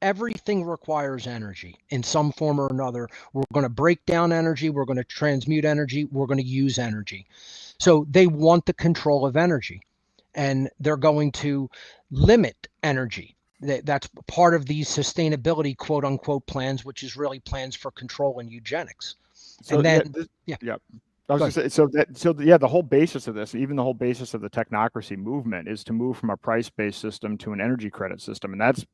Everything requires energy in some form or another. We're going to break down energy. We're going to transmute energy. We're going to use energy. So they want the control of energy, and they're going to limit energy. That's part of these sustainability quote unquote plans, which is really plans for control and eugenics. So and then, I was going to say, the whole basis of this, even the whole basis of the technocracy movement, is to move from a price-based system to an energy credit system, and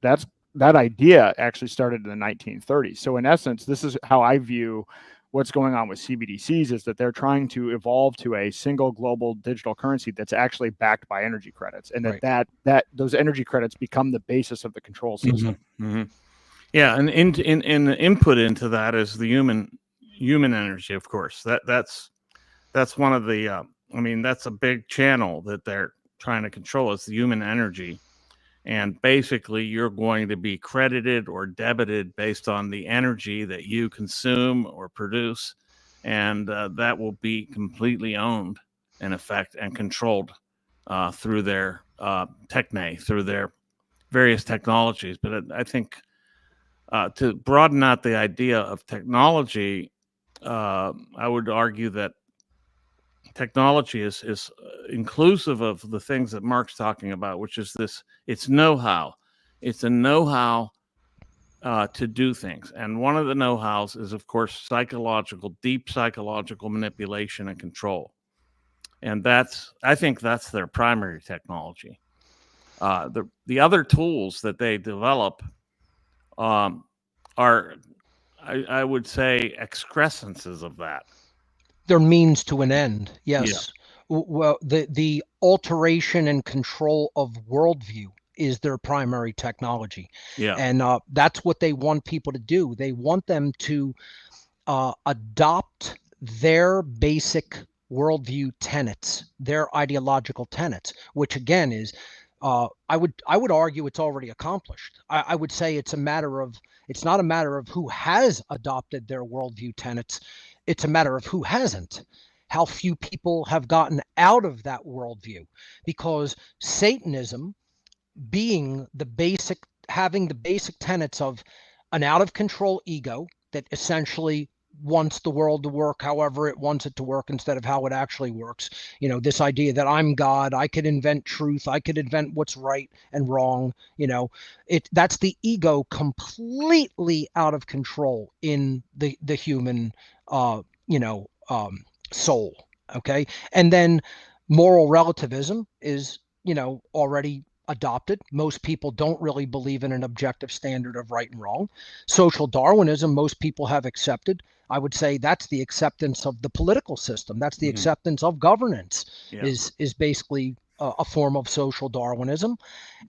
that idea actually started in the 1930s. So in essence, this is how I view what's going on with CBDCs, is that they're trying to evolve to a single global digital currency that's actually backed by energy credits, and that those energy credits become the basis of the control system. Yeah, and in the input into that is the human energy, of course. That's one of the that's a big channel that they're trying to control, is the human energy. And basically, you're going to be credited or debited based on the energy that you consume or produce. And that will be completely owned, in effect, and controlled through their through their various technologies. But I think to broaden out the idea of technology, I would argue that technology is inclusive of the things that Mark's talking about, which is it's know-how. It's a know-how to do things. And one of the know-hows is, of course, deep psychological manipulation and control. And I think that's their primary technology. The other tools that they develop are, I would say, excrescences of that. They're means to an end. Yes. Yeah. Well, the alteration and control of worldview is their primary technology. Yeah. And that's what they want people to do. They want them to adopt their basic worldview tenets, their ideological tenets, which again is, I would argue it's already accomplished. I would say it's not a matter of who has adopted their worldview tenets. It's a matter of who hasn't. How few people have gotten out of that worldview, because Satanism, having the basic tenets of an out of control ego that essentially wants the world to work however it wants it to work instead of how it actually works. This idea that I'm God, I could invent truth, I could invent what's right and wrong. That's the ego completely out of control in the human soul. Okay. And then moral relativism is, already adopted. Most people don't really believe in an objective standard of right and wrong. Social Darwinism, most people have accepted. I would say that's the acceptance of the political system. That's the acceptance of governance. Is basically a form of social Darwinism.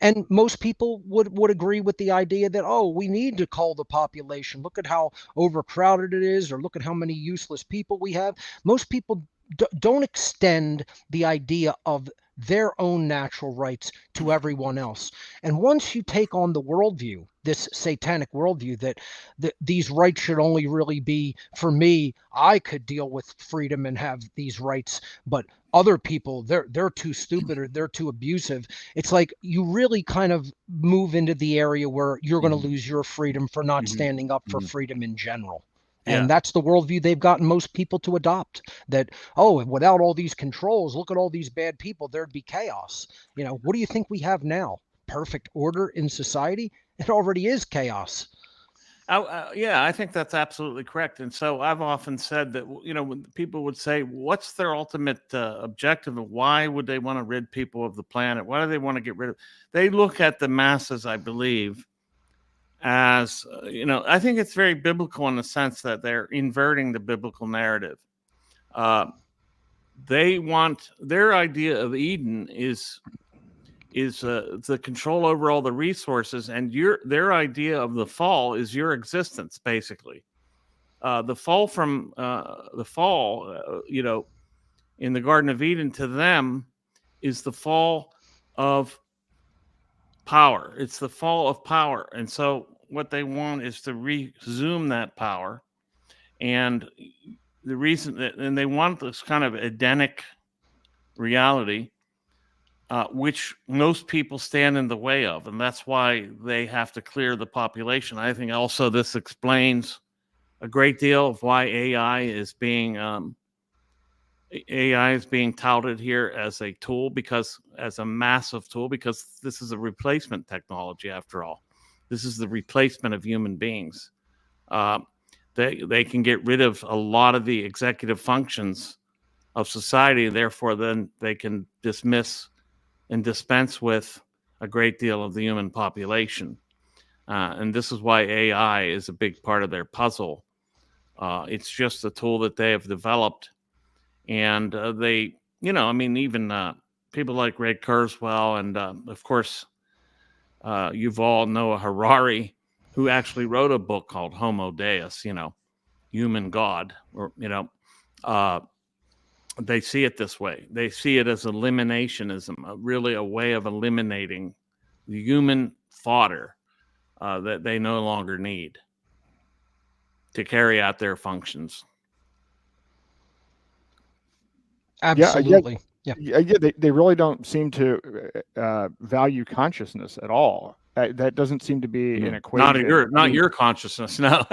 And most people would agree with the idea that, we need to cull the population. Look at how overcrowded it is, or look at how many useless people we have. Most people don't extend the idea of their own natural rights to everyone else. And once you take on the worldview, this satanic worldview that these rights should only really be for me, I could deal with freedom and have these rights, but other people, they're too stupid or they're too abusive. It's like you really kind of move into the area where you're going to lose your freedom for not standing up for freedom in general. And that's the worldview they've gotten most people to adopt, that, oh, without all these controls, look at all these bad people, there'd be chaos. You know, what do you think we have now? Perfect order in society? It already is chaos. Yeah, I think that's absolutely correct. And so I've often said that, you know, when people would say, what's their ultimate objective and why would they want to rid people of the planet? Why do they want to get rid of? They look at the masses, I believe, as, you know, I think it's very biblical in the sense that they're inverting the biblical narrative. They want, their idea of Eden is the control over all the resources, and their idea of the fall is your existence, basically. The fall from you know, in the Garden of Eden, to them is the fall of power. It's the fall of power, and so what they want is to resume that power. And the reason that, and they want this kind of Edenic reality, which most people stand in the way of, and that's why they have to clear the population. I think also this explains a great deal of why AI is being touted here as a tool, as a massive tool, because this is a replacement technology after all. This is the replacement of human beings. They can get rid of a lot of the executive functions of society, therefore then they can dismiss and dispense with a great deal of the human population. And this is why AI is a big part of their puzzle. It's just a tool that they have developed. And they, you know, I mean, even people like Ray Kurzweil and, of course, Yuval Noah Harari, who actually wrote a book called Homo Deus, you know, human God, or, you know, they see it this way. They see it as eliminationism, really a way of eliminating the human fodder that they no longer need to carry out their functions. Absolutely. Yeah, they really don't seem to value consciousness at all. That doesn't seem to be an equation. Not your consciousness. No.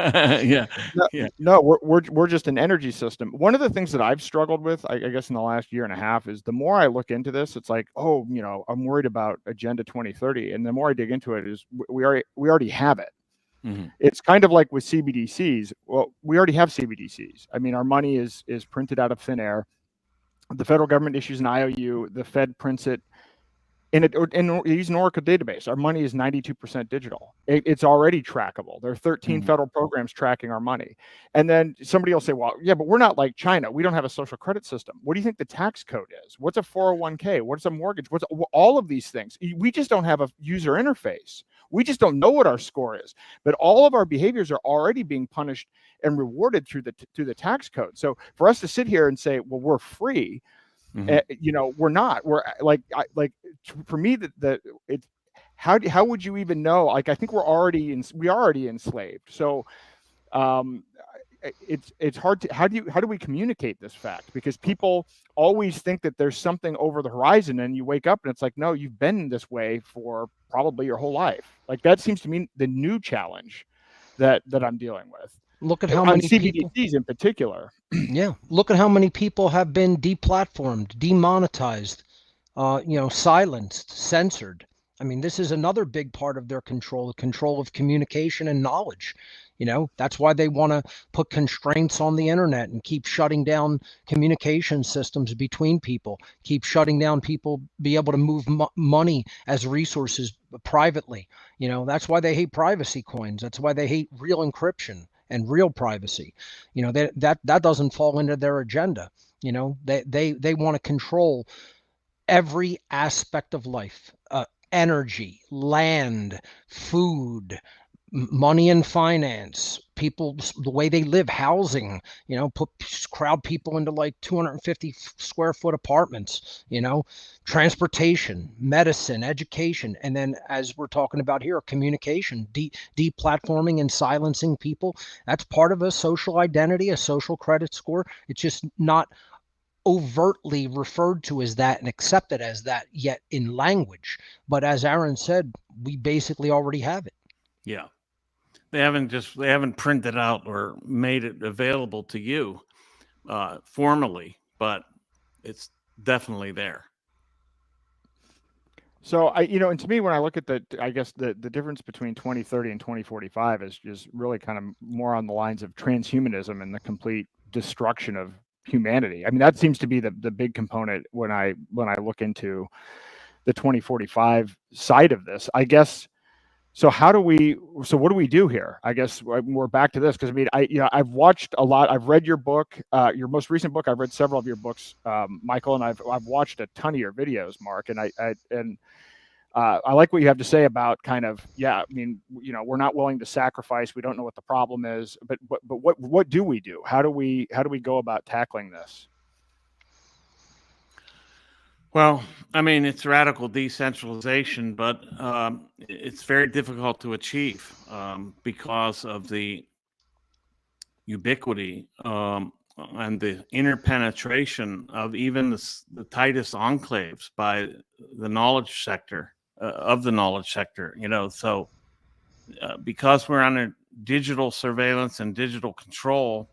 No, we're just an energy system. One of the things that I've struggled with, I guess, in the last year and a half is the more I look into this, it's like, oh, you know, I'm worried about Agenda 2030, and the more I dig into it, is we already have it. It's kind of like with CBDCs. Well, we already have CBDCs. I mean, our money is printed out of thin air. The federal government issues an IOU. The Fed prints it in using an Oracle database. Our money is 92% digital. It's already trackable. There are 13 federal programs tracking our money. And then somebody will say, well, yeah, but we're not like China. We don't have a social credit system. What do you think the tax code is? What's a 401k? What's a mortgage? What's all of these things? We just don't have a user interface. We just don't know what our score is. But all of our behaviors are already being punished and rewarded through the tax code. So for us to sit here and say, well, we're free, you know, we're not. We're for me, it's how would you even know? Like, I think we are already enslaved. So it's hard to how do we communicate this fact? Because people always think that there's something over the horizon, and you wake up and it's like, no, you've been this way for probably your whole life. Like, that seems to me the new challenge that I'm dealing with. Look at how many CBDCs people, in particular. Yeah, look at how many people have been deplatformed, demonetized, you know, silenced, censored. I mean, this is another big part of their control, the control of communication and knowledge. You know, that's why they want to put constraints on the internet and keep shutting down communication systems between people, keep shutting down people be able to move money as resources privately. You know, that's why they hate privacy coins. That's why they hate real encryption and real privacy. You know, that doesn't fall into their agenda. You know, they want to control every aspect of life, energy, land, food, money and finance, people, the way they live, housing, crowd people into like 250 square foot apartments, transportation, medicine, education. And then, as we're talking about here, communication, deplatforming and silencing people. That's part of a social identity, a social credit score. It's just not overtly referred to as that and accepted as that yet in language. But as Aaron said, we basically already have it. Yeah. They haven't printed out or made it available to you formally, but it's definitely there. So and to me, when I look at the difference between 2030 and 2045 is really kind of more on the lines of transhumanism and the complete destruction of humanity. I mean, that seems to be the big component when I look into the 2045 side of this, I guess. So what do we do here? I guess we're back to this, because I mean, I've watched a lot. I've read your book, your most recent book. I've read several of your books, Michael, and I've watched a ton of your videos, Mark, and I like what you have to say about kind of, I mean, we're not willing to sacrifice. We don't know what the problem is, but what do we do? How do we go about tackling this? Well, I mean, it's radical decentralization, but it's very difficult to achieve because of the ubiquity and the interpenetration of even the tightest enclaves by the knowledge sector of the knowledge sector. So because we're under digital surveillance and digital control,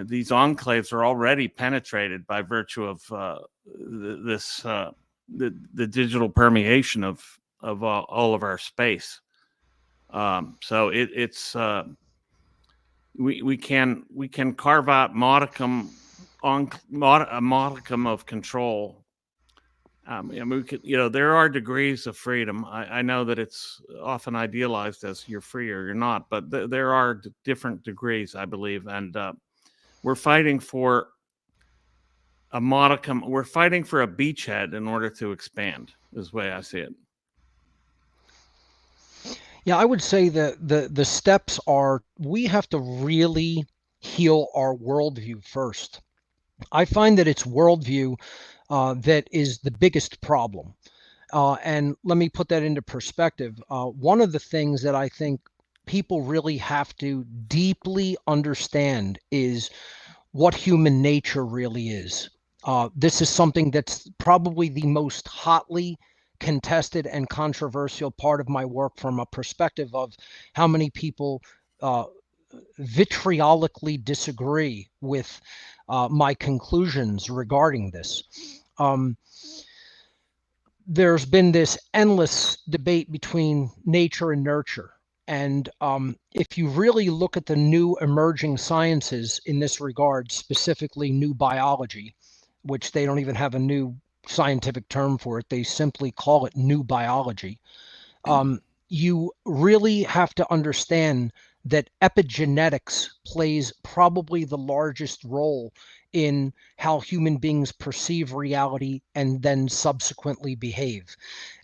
these enclaves are already penetrated by virtue of the digital permeation of all of our space. So we can carve out a modicum of control. There are degrees of freedom. I know that it's often idealized as you're free or you're not, but there are different degrees, I believe, and we're fighting for a modicum. We're fighting for a beachhead in order to expand, is the way I see it. Yeah, I would say that the steps are, we have to really heal our worldview first. I find that it's worldview that is the biggest problem. And let me put that into perspective. One of the things that I think people really have to deeply understand is what human nature really is. This is something that's probably the most hotly contested and controversial part of my work, from a perspective of how many people vitriolically disagree with my conclusions regarding this. There's been this endless debate between nature and nurture. And if you really look at the new emerging sciences in this regard, specifically new biology, which they don't even have a new scientific term for it, they simply call it new biology. You really have to understand that epigenetics plays probably the largest role in how human beings perceive reality and then subsequently behave.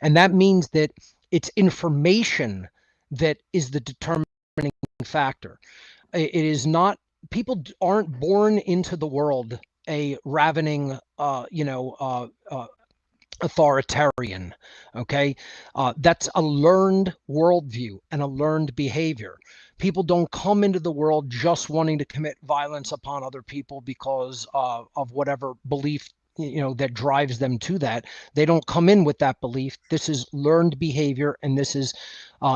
And that means that it's information that is the determining factor. It is not, people aren't born into the world a ravening, authoritarian. Okay, that's a learned worldview and a learned behavior. People don't come into the world just wanting to commit violence upon other people because of whatever belief that drives them to that. They don't come in with that belief. This is learned behavior, and this is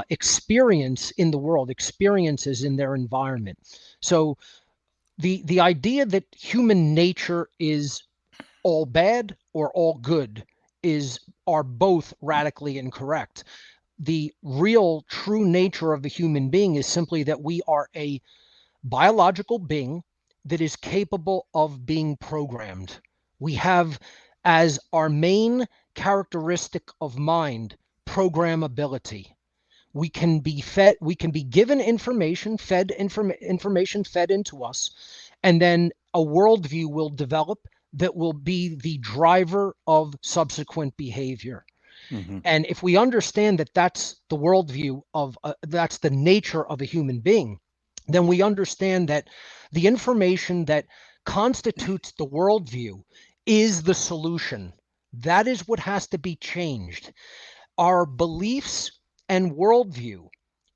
experience in the world, experiences in their environment. So the idea that human nature is all bad or all good are both radically incorrect. The real true nature of the human being is simply that we are a biological being that is capable of being programmed. We have as our main characteristic of mind programmability. We can be fed, we can be given information, information fed into us, and then a worldview will develop that will be the driver of subsequent behavior. Mm-hmm. And if we understand that that's the worldview of, that's the nature of a human being, then we understand that the information that constitutes the worldview is the solution. That is what has to be changed. Our beliefs and worldview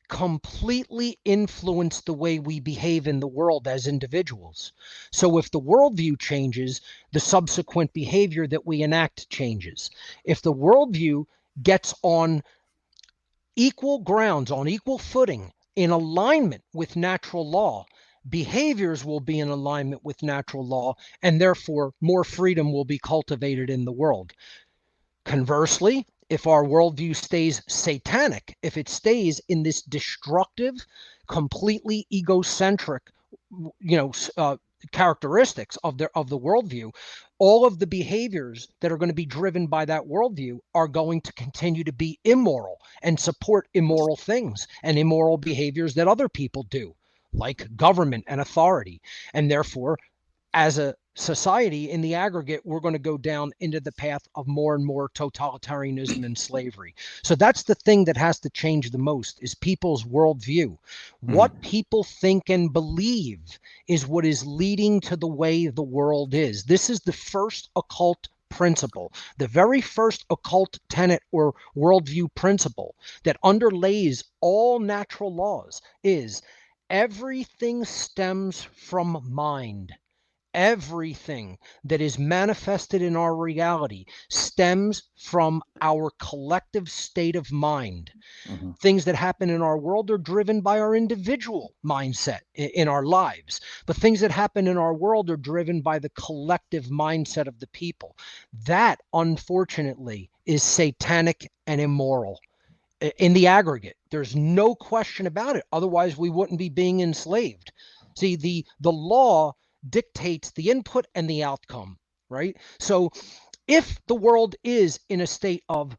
completely influence the way we behave in the world as individuals. So if the worldview changes, the subsequent behavior that we enact changes. If the worldview gets on equal grounds, on equal footing, in alignment with natural law, behaviors will be in alignment with natural law, and therefore more freedom will be cultivated in the world. Conversely, if our worldview stays satanic, if it stays in this destructive, completely egocentric, characteristics of the worldview, all of the behaviors that are going to be driven by that worldview are going to continue to be immoral and support immoral things and immoral behaviors that other people do, like government and authority. And therefore, as a society in the aggregate, we're going to go down into the path of more and more totalitarianism and slavery. So that's the thing that has to change the most, is people's worldview. What people think and believe is what is leading to the way the world is. This is the first occult principle, the very first occult tenet or worldview principle that underlays all natural laws is everything stems from mind. Everything that is manifested in our reality stems from our collective state of mind. Things that happen in our world are driven by our individual mindset in our lives, but things that happen in our world are driven by the collective mindset of the people. That, unfortunately, is satanic and immoral in the aggregate. There's no question about it. Otherwise, we wouldn't be being enslaved. See, the law dictates the input and the outcome, right? So if the world is in a state of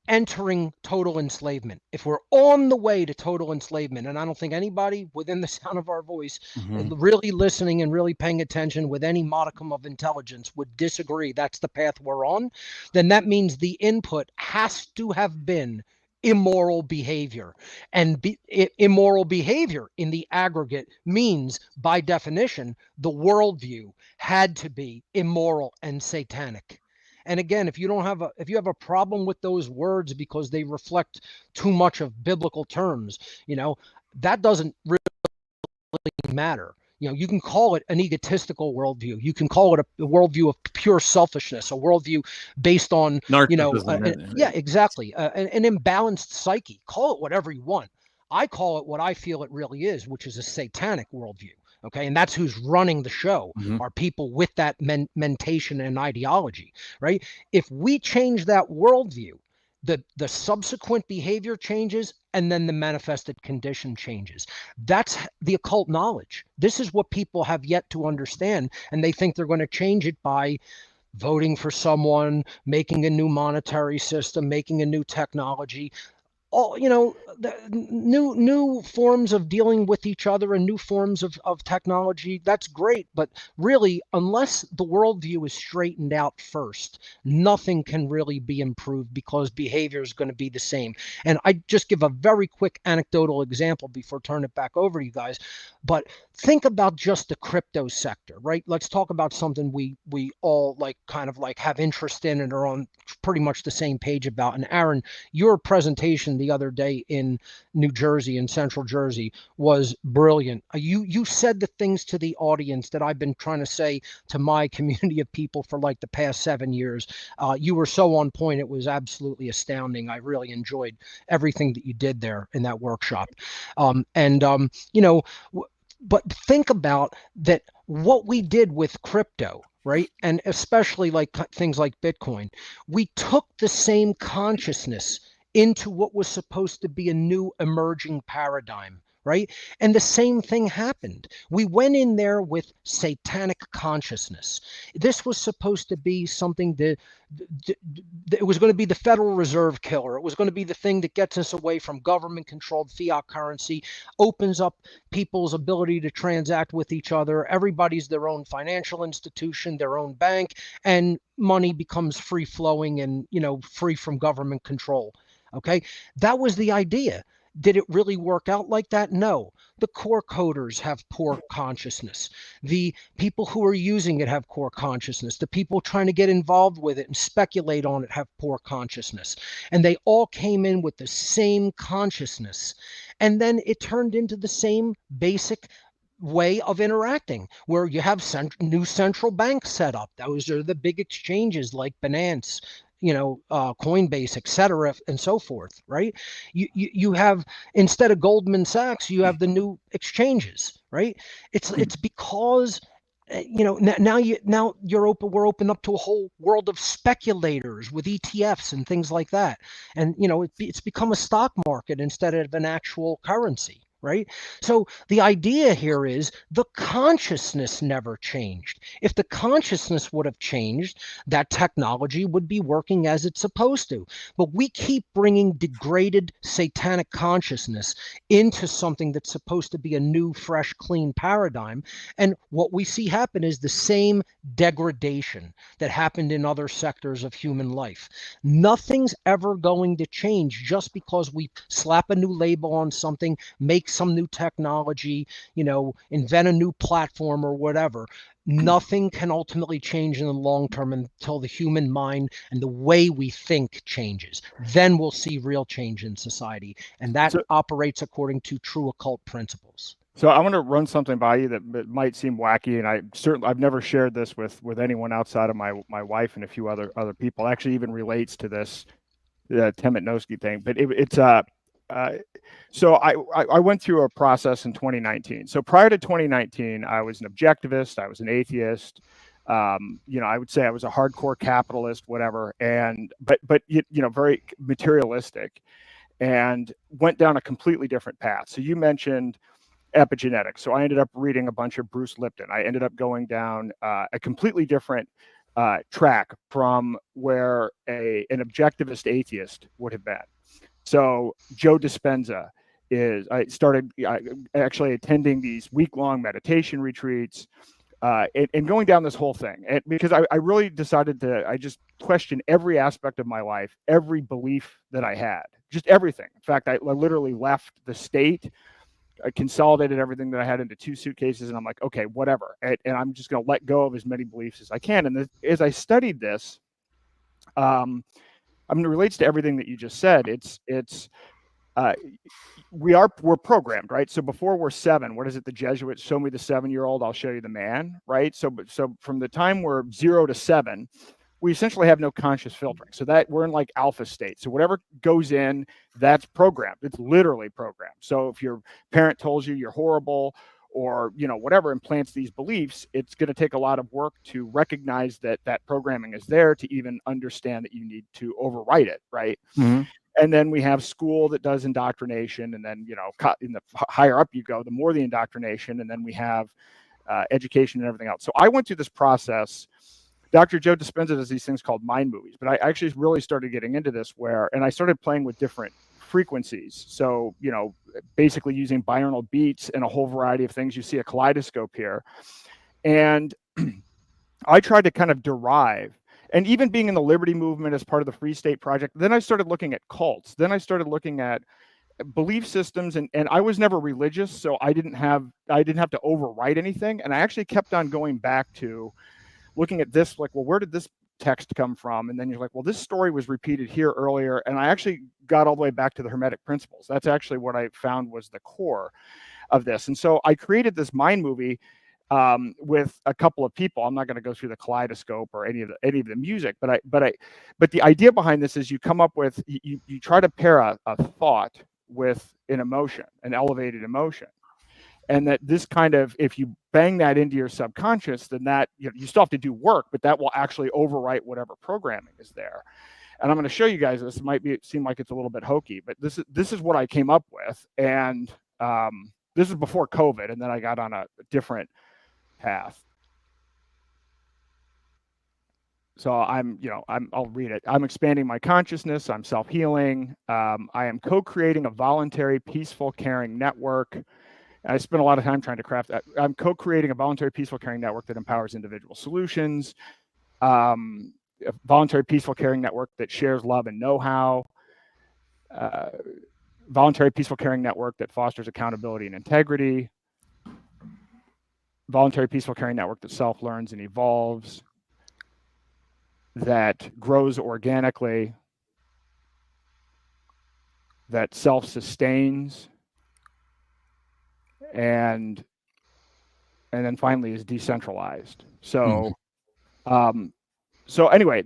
entering total enslavement, if we're on the way to total enslavement, and I don't think anybody within the sound of our voice really listening and really paying attention with any modicum of intelligence would disagree that's the path we're on, then that means the input has to have been immoral behavior. And immoral behavior in the aggregate means, by definition, the worldview had to be immoral and satanic. And again, if you have a problem with those words because they reflect too much of biblical terms, that doesn't really matter. You can call it an egotistical worldview. You can call it a worldview of pure selfishness, a worldview based on, exactly, an imbalanced psyche. Call it whatever you want. I call it what I feel it really is, which is a satanic worldview. Okay, and that's who's running the show, are people with that mentation and ideology, right? If we change that worldview, the subsequent behavior changes, and then the manifested condition changes. That's the occult knowledge. This is what people have yet to understand, and they think they're going to change it by voting for someone, making a new monetary system, making a new technology. All the new forms of dealing with each other and new forms of technology. That's great, but really, unless the worldview is straightened out first, nothing can really be improved, because behavior is going to be the same. And I just give a very quick anecdotal example before turning it back over to you guys. But think about just the crypto sector, right? Let's talk about something we all kind of have interest in and are on pretty much the same page about. And Aaron, your presentation the other day in New Jersey, in Central Jersey, was brilliant. You said the things to the audience that I've been trying to say to my community of people for the past 7 years. You were so on point. It was absolutely astounding. I really enjoyed everything that you did there in that workshop. But think about that, what we did with crypto, right? And especially things like Bitcoin, we took the same consciousness into what was supposed to be a new emerging paradigm, right? And the same thing happened. We went in there with satanic consciousness. This was supposed to be something that it was going to be the Federal Reserve killer. It was going to be the thing that gets us away from government-controlled fiat currency, opens up people's ability to transact with each other. Everybody's their own financial institution, their own bank, and money becomes free-flowing and, free from government control. Okay, that was the idea. Did it really work out like that? No. The core coders have poor consciousness. The people who are using it have poor consciousness. The people trying to get involved with it and speculate on it have poor consciousness. And they all came in with the same consciousness. And then it turned into the same basic way of interacting, where you have new central banks set up. Those are the big exchanges like Binance, Coinbase, etc., and so forth, right? You have, instead of Goldman Sachs, you have the new exchanges, right? It's because we're open up to a whole world of speculators with ETFs and things like that, and it's become a stock market instead of an actual currency. Right? So the idea here is the consciousness never changed. If the consciousness would have changed, that technology would be working as it's supposed to. But we keep bringing degraded satanic consciousness into something that's supposed to be a new, fresh, clean paradigm. And what we see happen is the same degradation that happened in other sectors of human life. Nothing's ever going to change just because we slap a new label on something, make some new technology, invent a new platform or whatever. Nothing can ultimately change in the long term until the human mind and the way we think changes. Then we'll see real change in society. And that operates according to true occult principles. So I want to run something by you that might seem wacky, and I've never shared this with anyone outside of my wife and a few other people. It actually even relates to this Temetnosky thing, but so I went through a process in 2019. So prior to 2019, I was an objectivist, I was an atheist. I would say I was a hardcore capitalist, whatever, but very materialistic, and went down a completely different path. So you mentioned epigenetics. So I ended up reading a bunch of Bruce Lipton. I ended up going down a completely different track from where an objectivist atheist would have been. So Joe Dispenza I started actually attending these week-long meditation retreats and going down this whole thing. And because I really decided I just question every aspect of my life, every belief that I had, just everything. In fact, I literally left the state. I consolidated everything that I had into 2 suitcases, and I'm like, okay, whatever. And I'm just going to let go of as many beliefs as I can. And as I studied this, it relates to everything that you just said. We're programmed, right? So before we're 7, what is it? The Jesuits show me the 7-year-old, I'll show you the man, right? So from the time we're 0 to 7, we essentially have no conscious filtering. So that we're in like alpha state. So whatever goes in, that's programmed. It's literally programmed. So if your parent tells you you're horrible, or whatever, implants these beliefs, it's going to take a lot of work to recognize that programming is there, to even understand that you need to overwrite it, right? Mm-hmm. And then we have school that does indoctrination, and then in the higher up you go, the more the indoctrination, and then we have education and everything else. So I went through this process. Dr. Joe Dispenza does these things called mind movies, but I actually really started getting into this and I started playing with different frequencies. So, basically using binaural beats and a whole variety of things. You see a kaleidoscope here. And I tried to kind of derive, and even being in the Liberty movement as part of the Free State Project, then I started looking at cults. Then I started looking at belief systems, and I was never religious, so I didn't have to overwrite anything. And I actually kept on going back to looking at this, like, well, where did this text come from? And then you're like, well, this story was repeated here earlier. And I actually got all the way back to the Hermetic principles. That's actually what I found was the core of this. And so I created this mind movie with a couple of people. I'm not going to go through the kaleidoscope or any of the music, but the idea behind this is you come up with, you try to pair a thought with an emotion, an elevated emotion. And that this kind of, if you bang that into your subconscious, then that you still have to do work, but that will actually overwrite whatever programming is there. And I'm going to show you guys this. It might seem like it's a little bit hokey, but this is what I came up with. And this is before COVID, and then I got on a different path. So I'll read it. I'm expanding my consciousness. I'm self-healing. I am co-creating a voluntary, peaceful, caring network. I spent a lot of time trying to craft that. I'm co-creating a voluntary, peaceful, caring network that empowers individual solutions. A voluntary, peaceful, caring network that shares love and know-how. voluntary, peaceful, caring network that fosters accountability and integrity. Voluntary, peaceful, caring network that self-learns and evolves, that grows organically, that self-sustains, and then finally is decentralized. So, so anyway,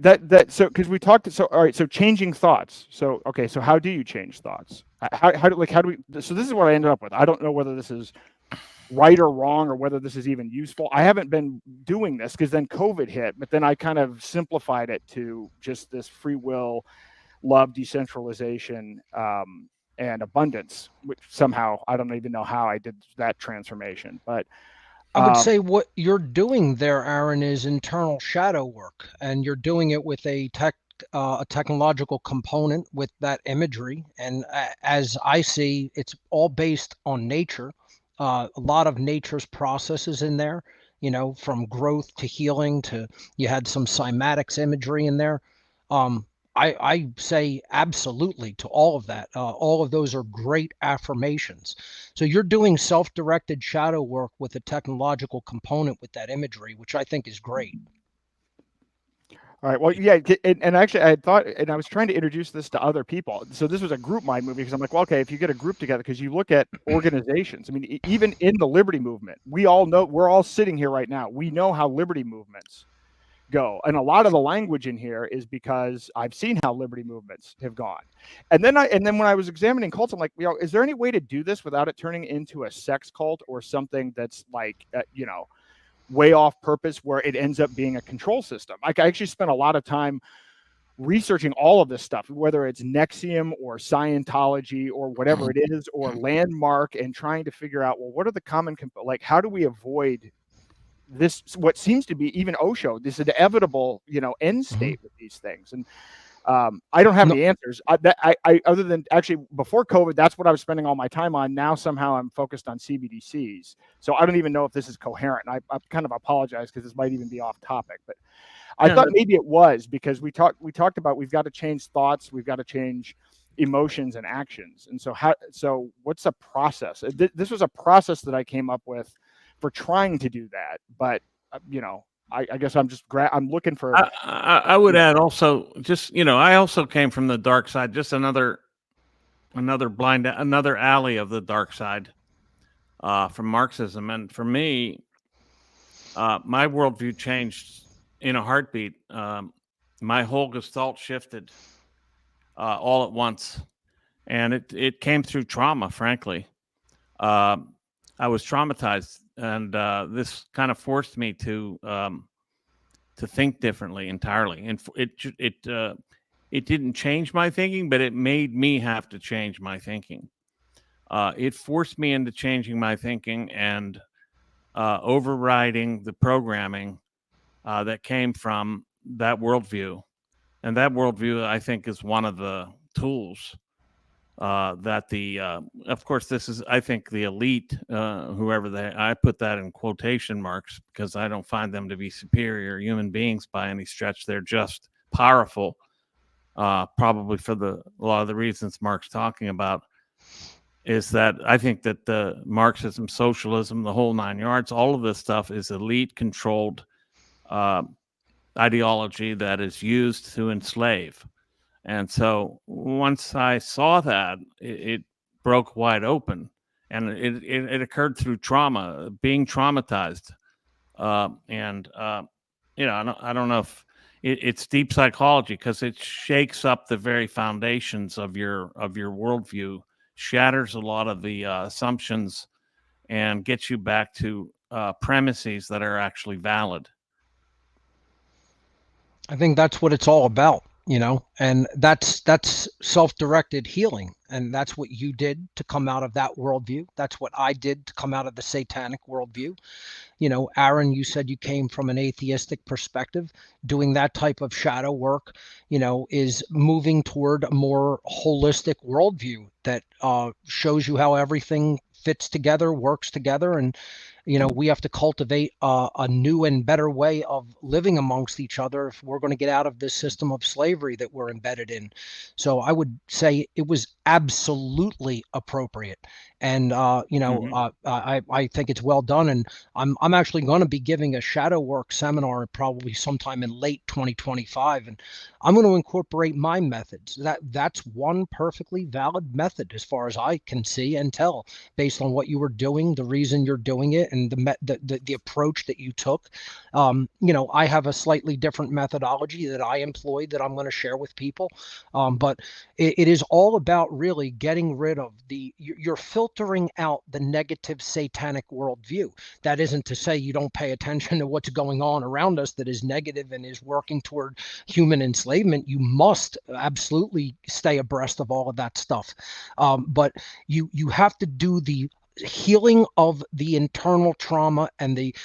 so because we talked, so all right, so changing thoughts. So okay, so how do you change thoughts? How do we? So this is what I ended up with. I don't know whether this is right or wrong, or whether this is even useful. I haven't been doing this because then COVID hit, but then I kind of simplified it to just this free will, love, decentralization, and abundance, which somehow I don't even know how I did that transformation. But I would say what you're doing there, Aaron, is internal shadow work, and you're doing it with a technological component with that imagery. And as I see, it's all based on nature. A lot of nature's processes in there, you know, from growth to healing to, you had some cymatics imagery in there. I say absolutely to all of that. All of those are great affirmations. So you're doing self-directed shadow work with a technological component with that imagery, which I think is great. All right. Well, yeah, and actually, I had thought, and I was trying to introduce this to other people. So this was a group mind movie because I'm like, well, okay, if you get a group together, because you look at organizations. I mean, even in the liberty movement, we all know, we're all sitting here right now. We know how liberty movements go, and a lot of the language in here is because I've seen how liberty movements have gone. And then when I was examining cults, I'm like, you know, is there any way to do this without it turning into a sex cult or something that's like, you know, way off purpose, where it ends up being a control system? Like, I actually spent a lot of time researching all of this stuff, whether it's Nexium or Scientology or whatever it is, or Landmark, and trying to figure out, well, what are the common, like, how do we avoid this, what seems to be even Osho, this inevitable, you know, end state with these things? And I don't have the answers. I other than actually before COVID, that's what I was spending all my time on. Now somehow I'm focused on CBDCs, so I don't even know if this is coherent. I kind of apologize because this might even be off topic, but I thought maybe it was, because we talked about we've got to change thoughts, we've got to change emotions and actions. And so what's a process? This was a process that I came up with for trying to do that, but you know, I guess I'm just I'm looking for. I would add also, just, you know, I also came from the dark side, just another alley of the dark side, from Marxism. And for me, my worldview changed in a heartbeat. My whole gestalt shifted all at once, and it came through trauma. Frankly, I was traumatized, and this kind of forced me to think differently entirely. And it didn't change my thinking, but it made me have to change my thinking. It forced me into changing my thinking and overriding the programming that came from that worldview. And that worldview, I think, is one of the tools that of course, this is, I think, the elite, whoever I put that in quotation marks because I don't find them to be superior human beings by any stretch. They're just powerful, probably for a lot of the reasons Mark's talking about. Is that I think that the Marxism, socialism, the whole nine yards, all of this stuff is elite controlled ideology that is used to enslave. And so once I saw that, it broke wide open, and it occurred through trauma, being traumatized. And you know, I don't know if it's deep psychology, because it shakes up the very foundations of your worldview, shatters a lot of the assumptions, and gets you back to premises that are actually valid. I think that's what it's all about, you know, and that's self-directed healing. And that's what you did to come out of that worldview. That's what I did to come out of the satanic worldview. You know, Aaron, you said you came from an atheistic perspective. Doing that type of shadow work, you know, is moving toward a more holistic worldview that shows you how everything fits together, works together, and we have to cultivate a new and better way of living amongst each other if we're going to get out of this system of slavery that we're embedded in. So I would say it was absolutely appropriate. And, I think it's well done. And I'm actually going to be giving a shadow work seminar probably sometime in late 2025. And I'm going to incorporate my methods. That's one perfectly valid method as far as I can see and tell, based on what you were doing, the reason you're doing it, and the approach that you took. I have a slightly different methodology that I employed that I'm going to share with people. But it is all about really getting rid of you're filtering out the negative satanic worldview. That isn't to say you don't pay attention to what's going on around us that is negative and is working toward human enslavement. You must absolutely stay abreast of all of that stuff. But you have to do the healing of the internal trauma and the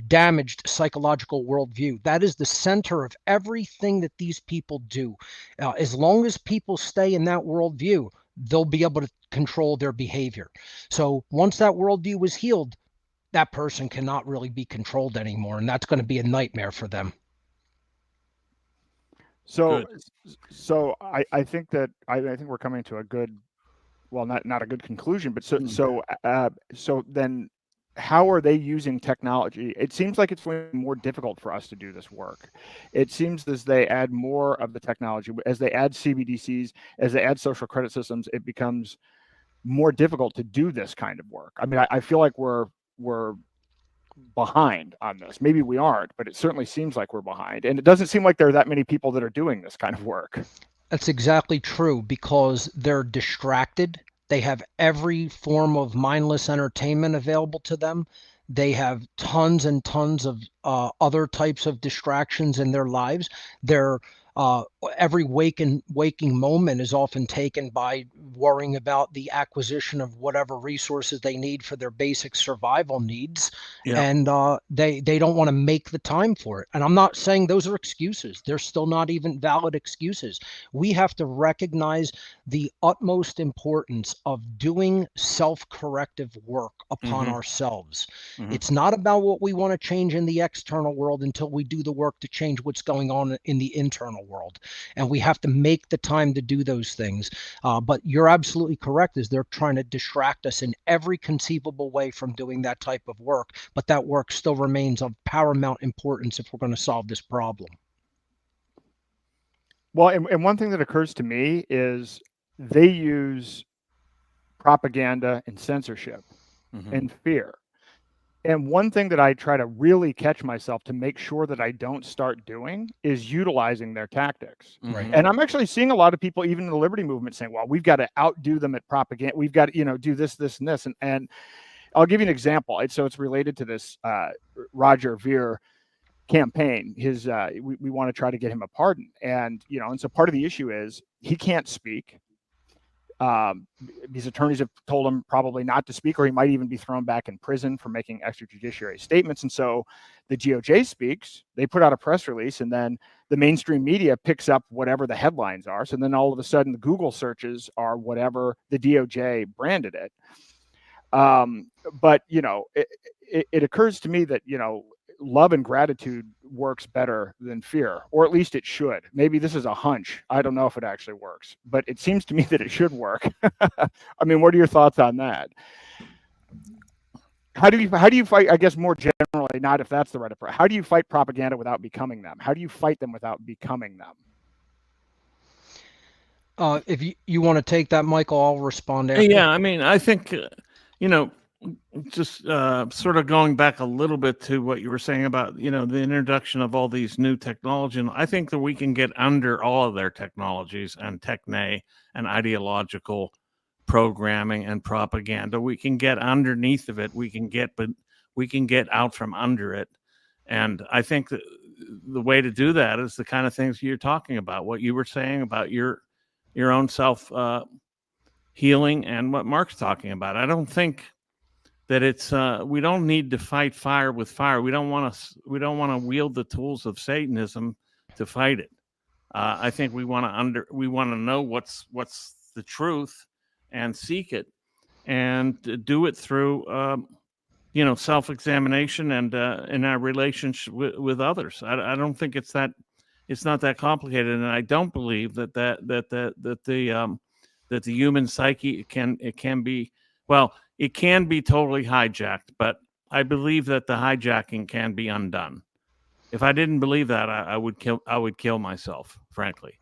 damaged psychological worldview. That is the center of everything that these people do. As long as people stay in that worldview, they'll be able to control their behavior. So once that worldview is healed, that person cannot really be controlled anymore, and that's going to be a nightmare for them. So I think that I think we're coming to a good, well, not a good conclusion, but so then how are they using technology? It seems like it's more difficult for us to do this work. It seems as they add more of the technology, as they add CBDCs, as they add social credit systems, it becomes more difficult to do this kind of work. I mean, I feel like we're behind on this. Maybe we aren't, but it certainly seems like we're behind. And it doesn't seem like there are that many people that are doing this kind of work. That's exactly true, because they're distracted. They have every form of mindless entertainment available to them. They have tons and tons of other types of distractions in their lives. They're every waking moment is often taken by worrying about the acquisition of whatever resources they need for their basic survival needs. Yeah. And they don't want to make the time for it. And I'm not saying those are excuses. They're still not even valid excuses. We have to recognize the utmost importance of doing self-corrective work upon ourselves. It's not about what we want to change in the external world until we do the work to change what's going on in the internal world. And we have to make the time to do those things. But you're absolutely correct, is they're trying to distract us in every conceivable way from doing that type of work. But that work still remains of paramount importance if we're going to solve this problem. Well, and one thing that occurs to me is they use propaganda and censorship and fear. And one thing that I try to really catch myself to make sure that I don't start doing is utilizing their tactics. Right. And I'm actually seeing a lot of people, even in the liberty movement, saying, well, we've got to outdo them at propaganda. We've got to, do this, this, and this. And I'll give you an example. So it's related to this Roger Ver campaign. We want to try to get him a pardon. And, and so part of the issue is he can't speak. These attorneys have told him probably not to speak, or he might even be thrown back in prison for making extrajudiciary statements. And so the DOJ speaks, they put out a press release, and then the mainstream media picks up whatever the headlines are. So then all of a sudden the Google searches are whatever the DOJ branded it. But, it occurs to me that, love and gratitude works better than fear, or at least it should. Maybe this is a hunch. I don't know if it actually works, but it seems to me that it should work. I mean, what are your thoughts on that? How do you fight, I guess more generally, not if that's the right approach, how do you fight propaganda without becoming them? How do you fight them without becoming them? If you want to take that, Michael, I'll respond after. Yeah, I mean, I think, just sort of going back a little bit to what you were saying about, the introduction of all these new technology. And I think that we can get under all of their technologies and techne and ideological programming and propaganda. We can get underneath of it. We can get out from under it. And I think that the way to do that is the kind of things you're talking about, what you were saying about your own self healing and what Mark's talking about. I don't think that it's we don't need to fight fire with fire. We don't want to wield the tools of Satanism to fight it. I think we want to know what's the truth and seek it, and do it through self-examination and in our relationship with others. I don't think it's not that complicated, and I don't believe that the human psyche can be, well, it can be totally hijacked, but I believe that the hijacking can be undone. If I didn't believe that, I would kill myself, frankly.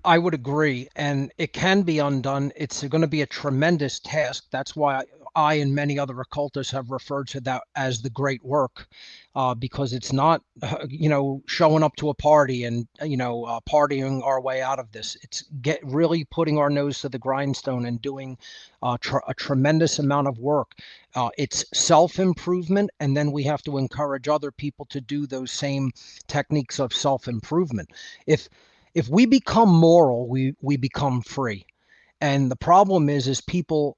I would agree, and it can be undone. It's going to be a tremendous task. That's why I and many other occultists have referred to that as the great work, because it's not, showing up to a party and, partying our way out of this. It's really putting our nose to the grindstone and doing a tremendous amount of work. It's self-improvement, and then we have to encourage other people to do those same techniques of self-improvement. If we become moral, we become free. And the problem is people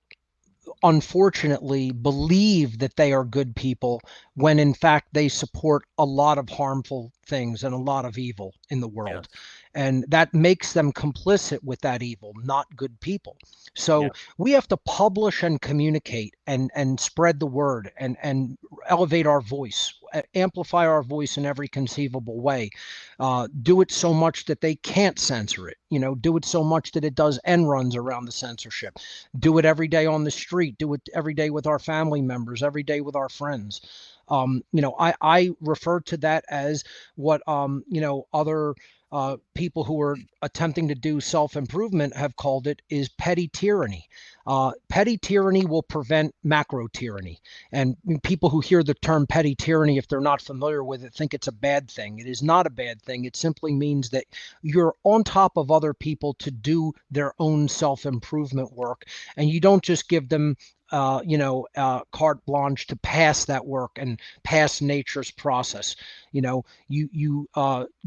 unfortunately believe that they are good people when in fact they support a lot of harmful things and a lot of evil in the world. Yes. And that makes them complicit with that evil, not good people. So we have to publish and communicate and spread the word and elevate our voice, amplify our voice in every conceivable way. Do it so much that they can't censor it. Do it so much that it does end runs around the censorship. Do it every day on the street. Do it every day with our family members, every day with our friends. I refer to that as what, other people who are attempting to do self-improvement have called it is petty tyranny. Petty tyranny will prevent macro tyranny. And people who hear the term petty tyranny, if they're not familiar with it, think it's a bad thing. It is not a bad thing. It simply means that you're on top of other people to do their own self-improvement work. And you don't just give them carte blanche to pass that work and pass nature's process. You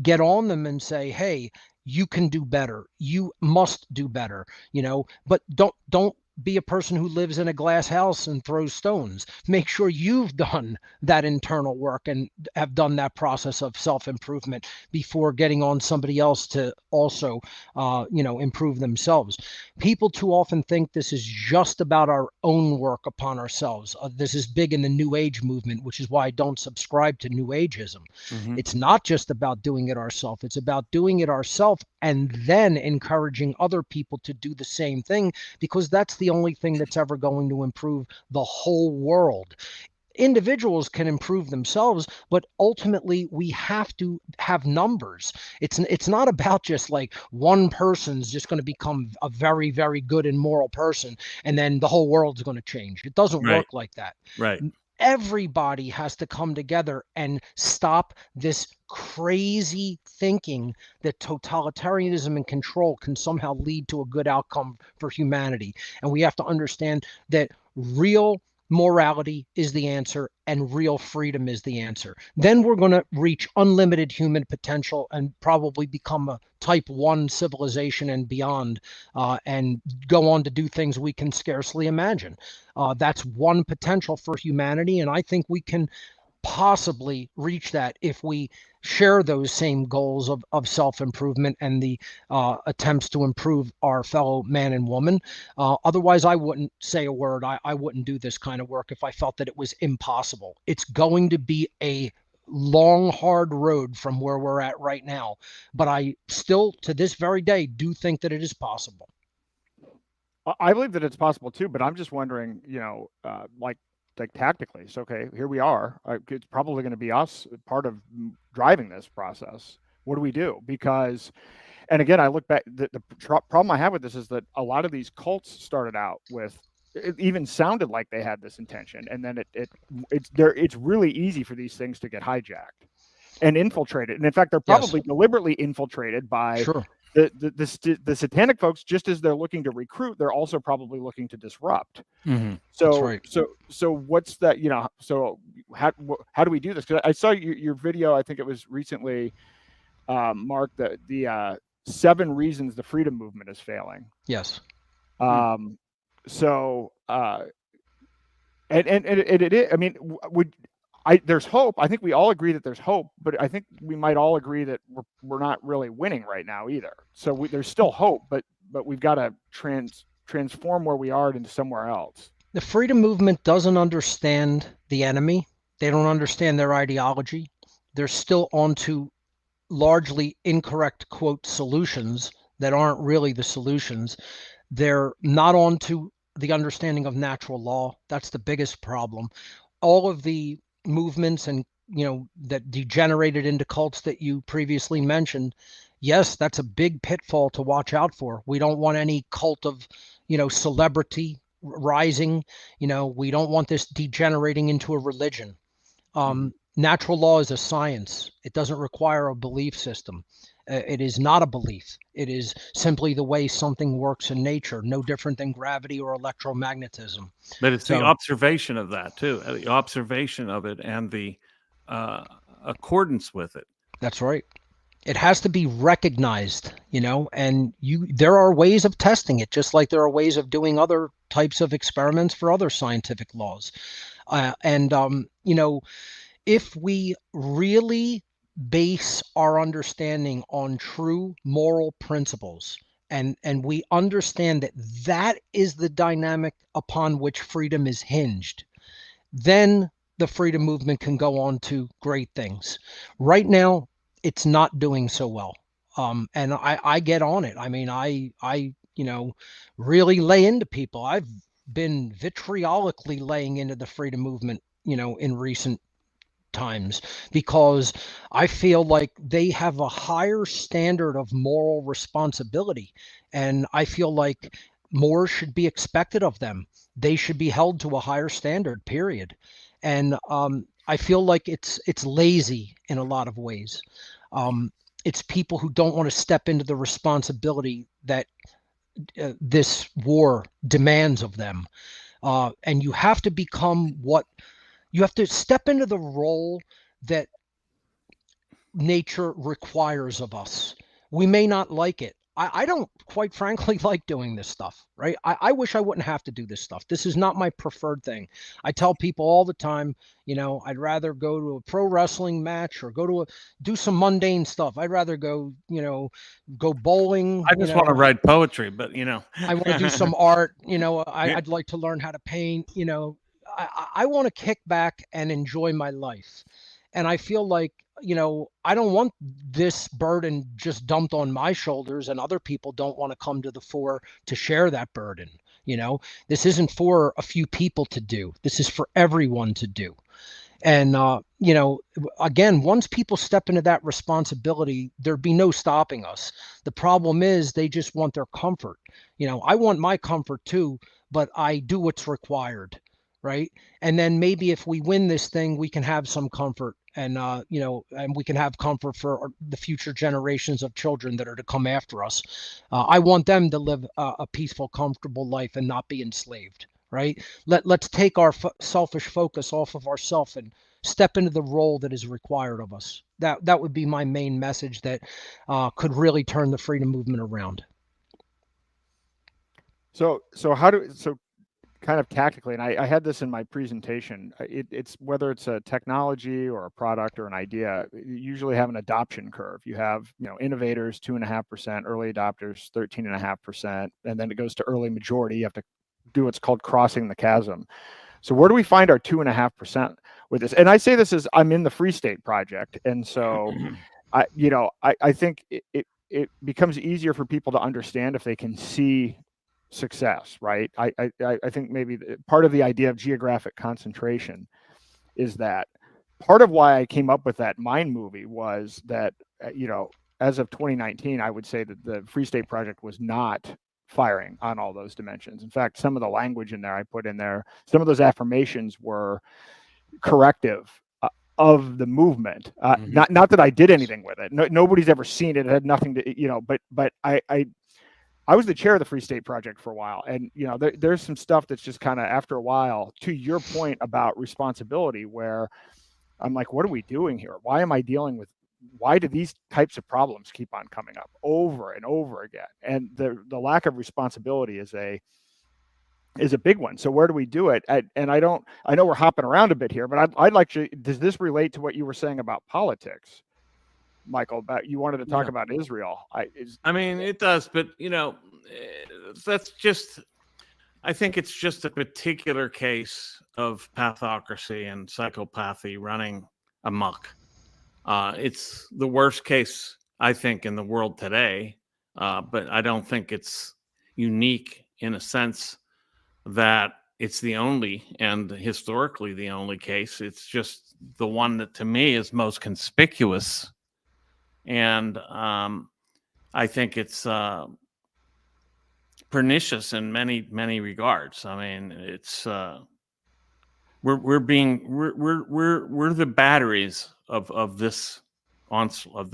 get on them and say, hey, you can do better. You must do better, but don't be a person who lives in a glass house and throws stones. Make sure you've done that internal work and have done that process of self-improvement before getting on somebody else to also, improve themselves. People too often think this is just about our own work upon ourselves. This is big in the New Age movement, which is why I don't subscribe to New Ageism. Mm-hmm. It's not just about doing it ourselves. It's about doing it ourselves and then encouraging other people to do the same thing, because that's the only thing that's ever going to improve the whole world. Individuals can improve themselves, but ultimately we have to have numbers. It's not about just like one person's just going to become a very, very good and moral person and then the whole world's going to change. It doesn't work like that. Right. Everybody has to come together and stop this crazy thinking that totalitarianism and control can somehow lead to a good outcome for humanity. And we have to understand that real morality is the answer and real freedom is the answer. Then we're going to reach unlimited human potential and probably become a type 1 civilization and beyond, and go on to do things we can scarcely imagine. That's one potential for humanity, and I think we can possibly reach that if we share those same goals of self-improvement and the attempts to improve our fellow man and woman. Otherwise, I wouldn't say a word. I wouldn't do this kind of work if I felt that it was impossible. It's going to be a long, hard road from where we're at right now. But I still, to this very day, do think that it is possible. I believe that it's possible too, but I'm just wondering, like tactically. So, okay, here we are. It's probably going to be us part of driving this process. What do we do? Because, and again, I look back, the problem I have with this is that a lot of these cults started out with, it even sounded like they had this intention. And then it's really easy for these things to get hijacked and infiltrated. And in fact, they're probably deliberately infiltrated by the satanic folks. Just as they're looking to recruit, they're also probably looking to disrupt. Mm-hmm. So what's that? So how do we do this? Because I saw your video. I think it was recently, Mark, the 7 reasons the freedom movement is failing. Yes. So it is. I mean, there's hope. I think we all agree that there's hope, but I think we might all agree that we're not really winning right now either. So there's still hope, but we've got to transform where we are into somewhere else. The freedom movement doesn't understand the enemy. They don't understand their ideology. They're still onto largely incorrect, quote, solutions that aren't really the solutions. They're not onto the understanding of natural law. That's the biggest problem. All of the movements and that degenerated into cults that you previously mentioned, yes, that's a big pitfall to watch out for. We don't want any cult of celebrity rising. We don't want this degenerating into a religion. Natural law is a science. It doesn't require a belief system. It is not a belief. It is simply the way something works in nature, no different than gravity or electromagnetism. But it's the observation of that too, the observation of it and the accordance with it. That's right. It has to be recognized, and there are ways of testing it, just like there are ways of doing other types of experiments for other scientific laws. If we really base our understanding on true moral principles, and we understand that is the dynamic upon which freedom is hinged, then the freedom movement can go on to great things. Right now, it's not doing so well. And I get on it. I mean, I really lay into people. I've been vitriolically laying into the freedom movement, in recent times, because I feel like they have a higher standard of moral responsibility, and I feel like more should be expected of them. They should be held to a higher standard, period. And I feel like it's lazy in a lot of ways. It's people who don't want to step into the responsibility that this war demands of them. And you have to become you have to step into the role that nature requires of us. We may not like it. I don't, quite frankly, like doing this stuff, right? I wish I wouldn't have to do this stuff. This is not my preferred thing. I tell people all the time, I'd rather go to a pro wrestling match or do some mundane stuff. I'd rather go bowling. I just want to write poetry, but I want to do some art. I'd like to learn how to paint. I want to kick back and enjoy my life. And I feel like, I don't want this burden just dumped on my shoulders, and other people don't want to come to the fore to share that burden. This isn't for a few people to do. This is for everyone to do. And, again, once people step into that responsibility, there'd be no stopping us. The problem is they just want their comfort. I want my comfort too, but I do what's required. Right. And then maybe if we win this thing, we can have some comfort, and, and we can have comfort for the future generations of children that are to come after us. I want them to live a peaceful, comfortable life and not be enslaved. Right. Let's take our selfish focus off of ourselves and step into the role that is required of us. That would be my main message that could really turn the freedom movement around. So kind of tactically, and I had this in my presentation, it's whether it's a technology or a product or an idea, you usually have an adoption curve. You have, innovators 2.5%, early adopters 13.5%, and then it goes to early majority. You have to do what's called crossing the chasm. So where do we find our 2.5% with this? And I say this as I'm in the Free State Project, and so I think it becomes easier for people to understand if they can see success, right? I think maybe part of the idea of geographic concentration is that part of why I came up with that Mind movie was that, as of 2019, I would say that the Free State Project was not firing on all those dimensions. In fact, some of the language in there I put in there, some of those affirmations were corrective of the movement. Not that I did anything with it. Nobody's ever seen it. It had nothing to, but I was the chair of the Free State Project for a while, and there's some stuff that's just kind of, after a while, to your point about responsibility, where I'm like, what are we doing here? Why am I dealing with? Why do these types of problems keep on coming up over and over again? And the lack of responsibility is a big one. So where do we do it? And I know we're hopping around a bit here, but I'd like to. Does this relate to what you were saying about politics, Michael? About you wanted to talk about Israel. I mean, it does, but that's just I think it's just a particular case of pathocracy and psychopathy running amok. It's the worst case, I think, in the world today, but I don't think it's unique in a sense that it's the only and historically the only case. It's just the one that to me is most conspicuous. And I think it's pernicious in many, many regards. I mean, it's we're the batteries of this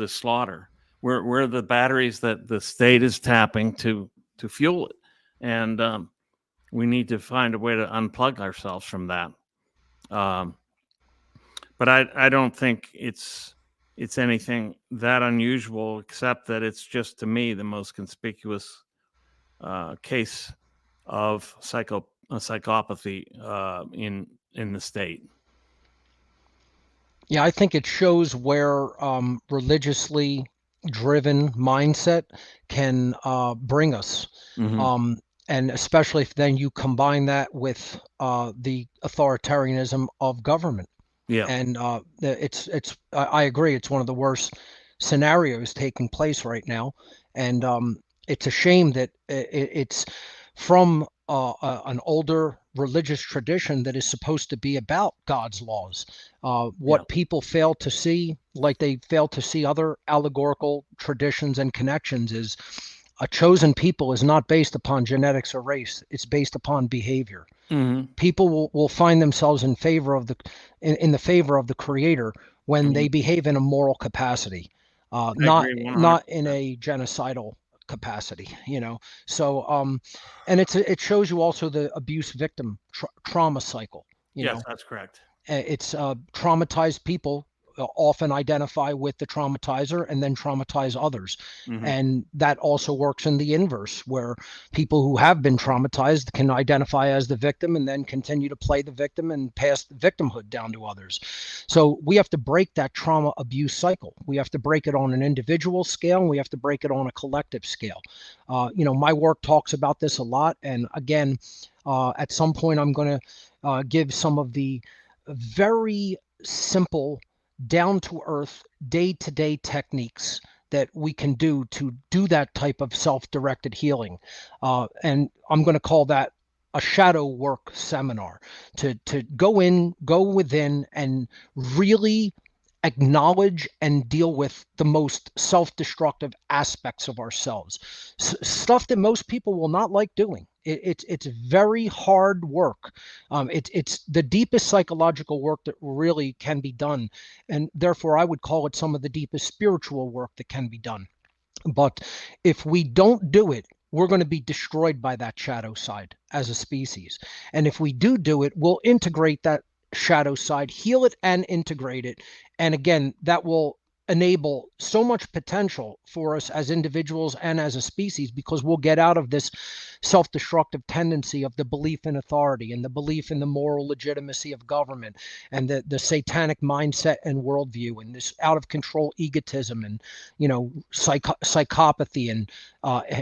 slaughter. We're the batteries that the state is tapping to fuel it, and we need to find a way to unplug ourselves from that. But I don't think it's anything that unusual, except that it's just, to me, the most conspicuous case of psychopathy in the state. Yeah, I think it shows where religiously driven mindset can bring us. Mm-hmm. And especially if then you combine that with the authoritarianism of government. Yeah. And I agree, it's one of the worst scenarios taking place right now. And it's a shame that it's from an older religious tradition that is supposed to be about God's laws. What people fail to see, like they fail to see other allegorical traditions and connections, is a chosen people is not based upon genetics or race. It's based upon behavior. Mm-hmm. People will find themselves in favor of in the favor of the Creator when Mm-hmm. they behave in a moral capacity, not in a genocidal capacity, So and it shows you also the abuse victim trauma cycle. Yes, that's correct. It's traumatized people often identify with the traumatizer and then traumatize others. Mm-hmm. And that also works in the inverse, where people who have been traumatized can identify as the victim and then continue to play the victim and pass the victimhood down to others. So we have to break that trauma abuse cycle. We have to break it on an individual scale, and we have to break it on a collective scale. My work talks about this a lot. And again, at some point, I'm going to give some of the very simple, down-to-earth, day-to-day techniques that we can do to do that type of self-directed healing. And I'm going to call that a shadow work seminar, to go within and really acknowledge and deal with the most self-destructive aspects of ourselves, stuff that most people will not like doing. It's very hard work. It's the deepest psychological work that really can be done, and therefore I would call it some of the deepest spiritual work that can be done. But if we don't do it, we're going to be destroyed by that shadow side as a species. And if we do it, we'll integrate that shadow side, heal it and integrate it. And again, that will enable so much potential for us as individuals and as a species, because we'll get out of this self-destructive tendency of the belief in authority and the belief in the moral legitimacy of government and the satanic mindset and worldview and this out of control egotism and psychopathy and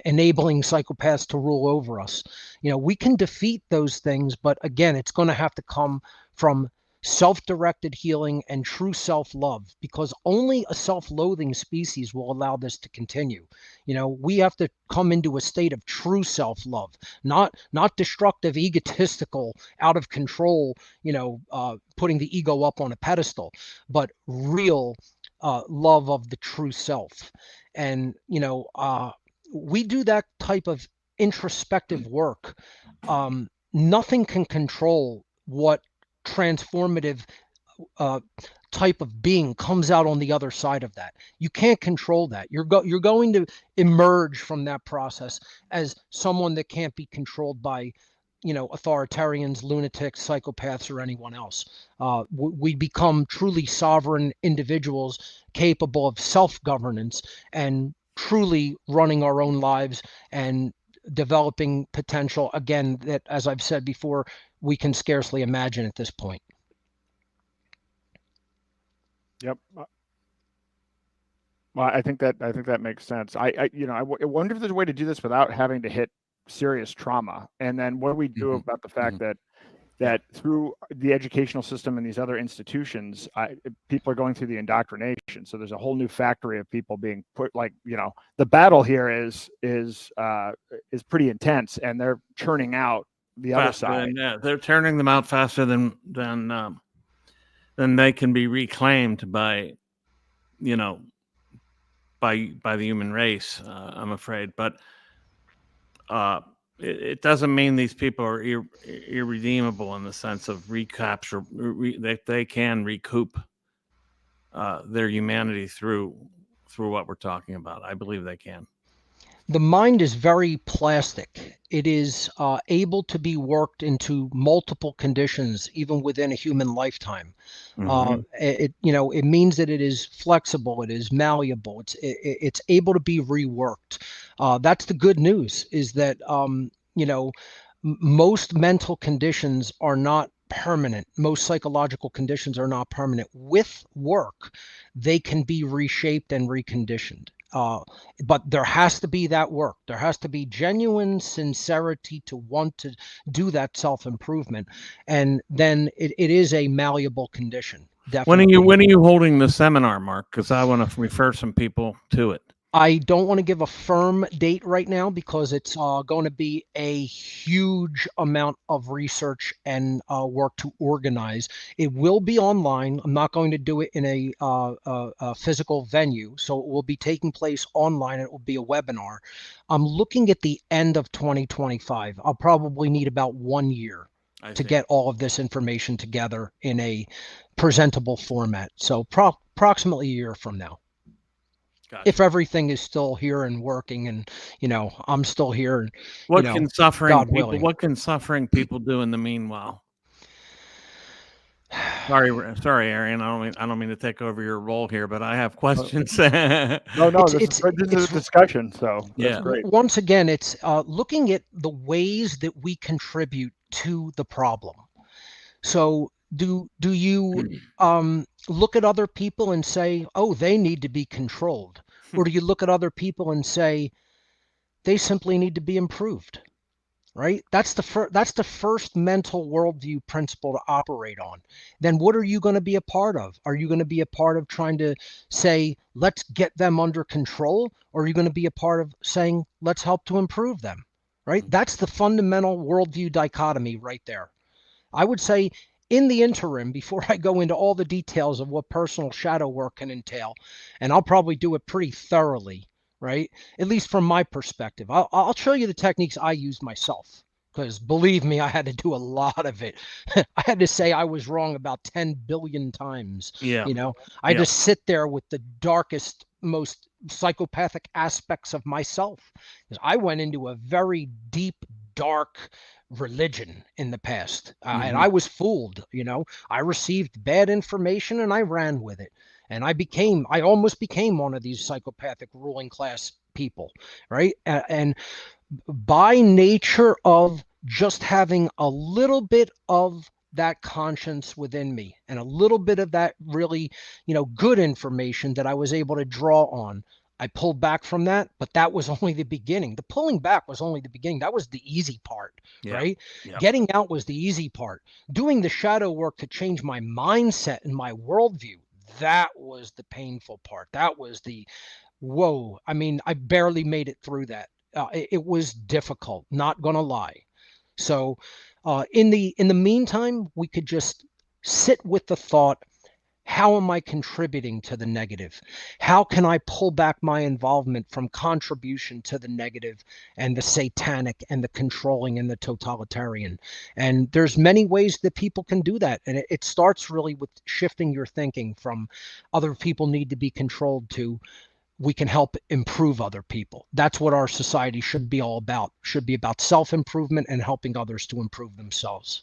enabling psychopaths to rule over us. We can defeat those things, but again, it's going to have to come from self-directed healing and true self-love, because only a self-loathing species will allow this to continue. We have to come into a state of true self-love, not destructive, egotistical, out of control, putting the ego up on a pedestal, but real love of the true self. And we do that type of introspective work. Nothing can control what transformative type of being comes out on the other side of that. You can't control that. You're going to emerge from that process as someone that can't be controlled by authoritarians, lunatics, psychopaths, or anyone else. We become truly sovereign individuals capable of self-governance and truly running our own lives and developing potential, again, that, as I've said before, we can scarcely imagine at this point. Yep. Well, I think that makes sense. I wonder if there's a way to do this without having to hit serious trauma. And then what do we do about the fact that through the educational system and these other institutions, people are going through the indoctrination. So there's a whole new factory of people being put, like, the battle here is pretty intense, and they're churning out the other side. They're turning them out faster than they can be reclaimed by the human race, I'm afraid. But it doesn't mean these people are irredeemable in the sense of recapture. They can recoup their humanity through what we're talking about. I believe they can. The mind is very plastic. It is able to be worked into multiple conditions, even within a human lifetime. It means that it is flexible. It is malleable. It's able to be reworked. That's the good news. Is that most mental conditions are not permanent. Most psychological conditions are not permanent. With work, they can be reshaped and reconditioned. But there has to be that work. There has to be genuine sincerity to want to do that self-improvement. And then it is a malleable condition. Definitely. When are you holding the seminar, Mark? Because I want to refer some people to it. I don't want to give a firm date right now because it's going to be a huge amount of research and work to organize. It will be online. I'm not going to do it in a physical venue, so it will be taking place online. It will be a webinar. I'm looking at the end of 2025. I'll probably need about 1 year to get all of this information together in a presentable format. So approximately a year from now. Gotcha. If everything is still here and working, and I'm still here, and what can suffering people do in the meanwhile? Sorry, Arian. I don't mean to take over your role here, but I have questions. No, this is a discussion. So that's great. Once again, it's looking at the ways that we contribute to the problem. So do you look at other people and say, oh, they need to be controlled? Or do you look at other people and say, they simply need to be improved? Right? That's the first mental worldview principle to operate on. Then what are you going to be a part of? Are you going to be a part of trying to say, let's get them under control? Or are you going to be a part of saying, let's help to improve them? Right? That's the fundamental worldview dichotomy right there. I would say, in the interim, before I go into all the details of what personal shadow work can entail, and I'll probably do it pretty thoroughly, right? At least from my perspective. I'll show you the techniques I use myself, because believe me, I had to do a lot of it. I had to say I was wrong about 10 billion times. Yeah. I just sit there with the darkest, most psychopathic aspects of myself. Because I went into a very deep, dark religion in the past, and I was fooled. I received bad information and I ran with it, and I almost became one of these psychopathic ruling class people, right? And by nature of just having a little bit of that conscience within me and a little bit of that really good information that I was able to draw on, I pulled back from that, but that was only the beginning. The pulling back was only the beginning. That was the easy part, right? Yeah. Getting out was the easy part. Doing the shadow work to change my mindset and my worldview, that was the painful part. That was the, whoa. I mean, I barely made it through that. It was difficult, not gonna lie. So in the meantime, we could just sit with the thought, how am I contributing to the negative? How can I pull back my involvement from contribution to the negative and the satanic and the controlling and the totalitarian? And there's many ways that people can do that. And it starts really with shifting your thinking from other people need to be controlled to we can help improve other people. That's what our society should be all about. Should be about self-improvement and helping others to improve themselves.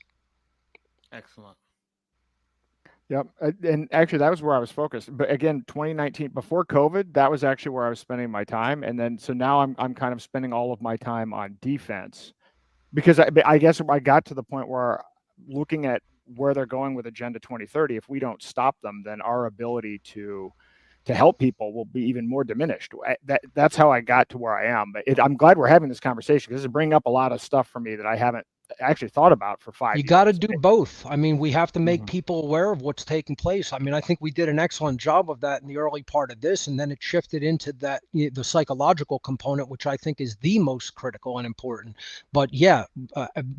Excellent. Yep. And actually that was where I was focused. But again, 2019, before COVID, that was actually where I was spending my time. And then, so now I'm kind of spending all of my time on defense, because I guess I got to the point where looking at where they're going with Agenda 2030, if we don't stop them, then our ability to to help people will be even more diminished. That's how I got to where I am. But I'm glad we're having this conversation, because it's bringing up a lot of stuff for me that I haven't actually thought about for 5 years. You got to do both. I mean, we have to make people aware of what's taking place. I mean, I think we did an excellent job of that in the early part of this, and then it shifted into that, the psychological component, which I think is the most critical and important. But yeah,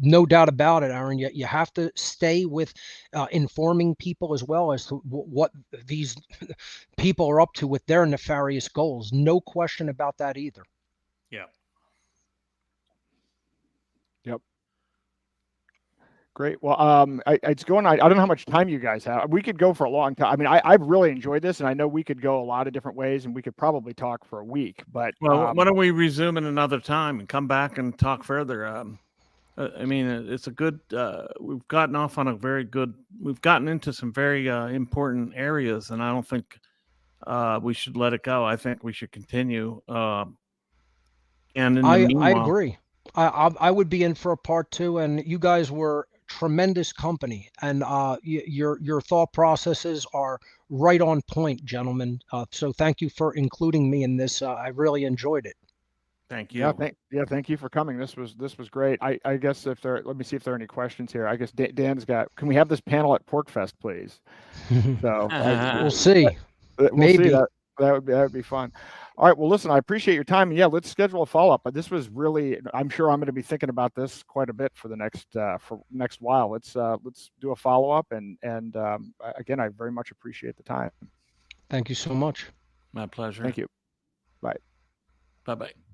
no doubt about it, Aaron. You have to stay with informing people as well as to what these people are up to with their nefarious goals. No question about that either. Yeah. Yep. Great. Well, it's going. I don't know how much time you guys have. We could go for a long time. I mean, I've really enjoyed this, and I know we could go a lot of different ways, and we could probably talk for a week. But well, why don't we resume at another time and come back and talk further? I mean, it's a good. We've gotten off on a very good. We've gotten into some very important areas, and I don't think we should let it go. I think we should continue. And in the meanwhile, I agree. I would be in for a part 2, and you guys were tremendous company, and your thought processes are right on point, gentlemen. So thank you for including me in this. I really enjoyed it. Thank you. Thank you for coming. This was great. I guess let me see if there are any questions here. I guess Dan's got. Can we have this panel at PorcFest, please? So we'll see. Maybe that would be fun. All right. Well, listen, I appreciate your time. Yeah, let's schedule a follow-up. But this was really, I'm sure I'm going to be thinking about this quite a bit for the next while. Let's do a follow-up. And again, I very much appreciate the time. Thank you so much. My pleasure. Thank you. Bye. Bye-bye.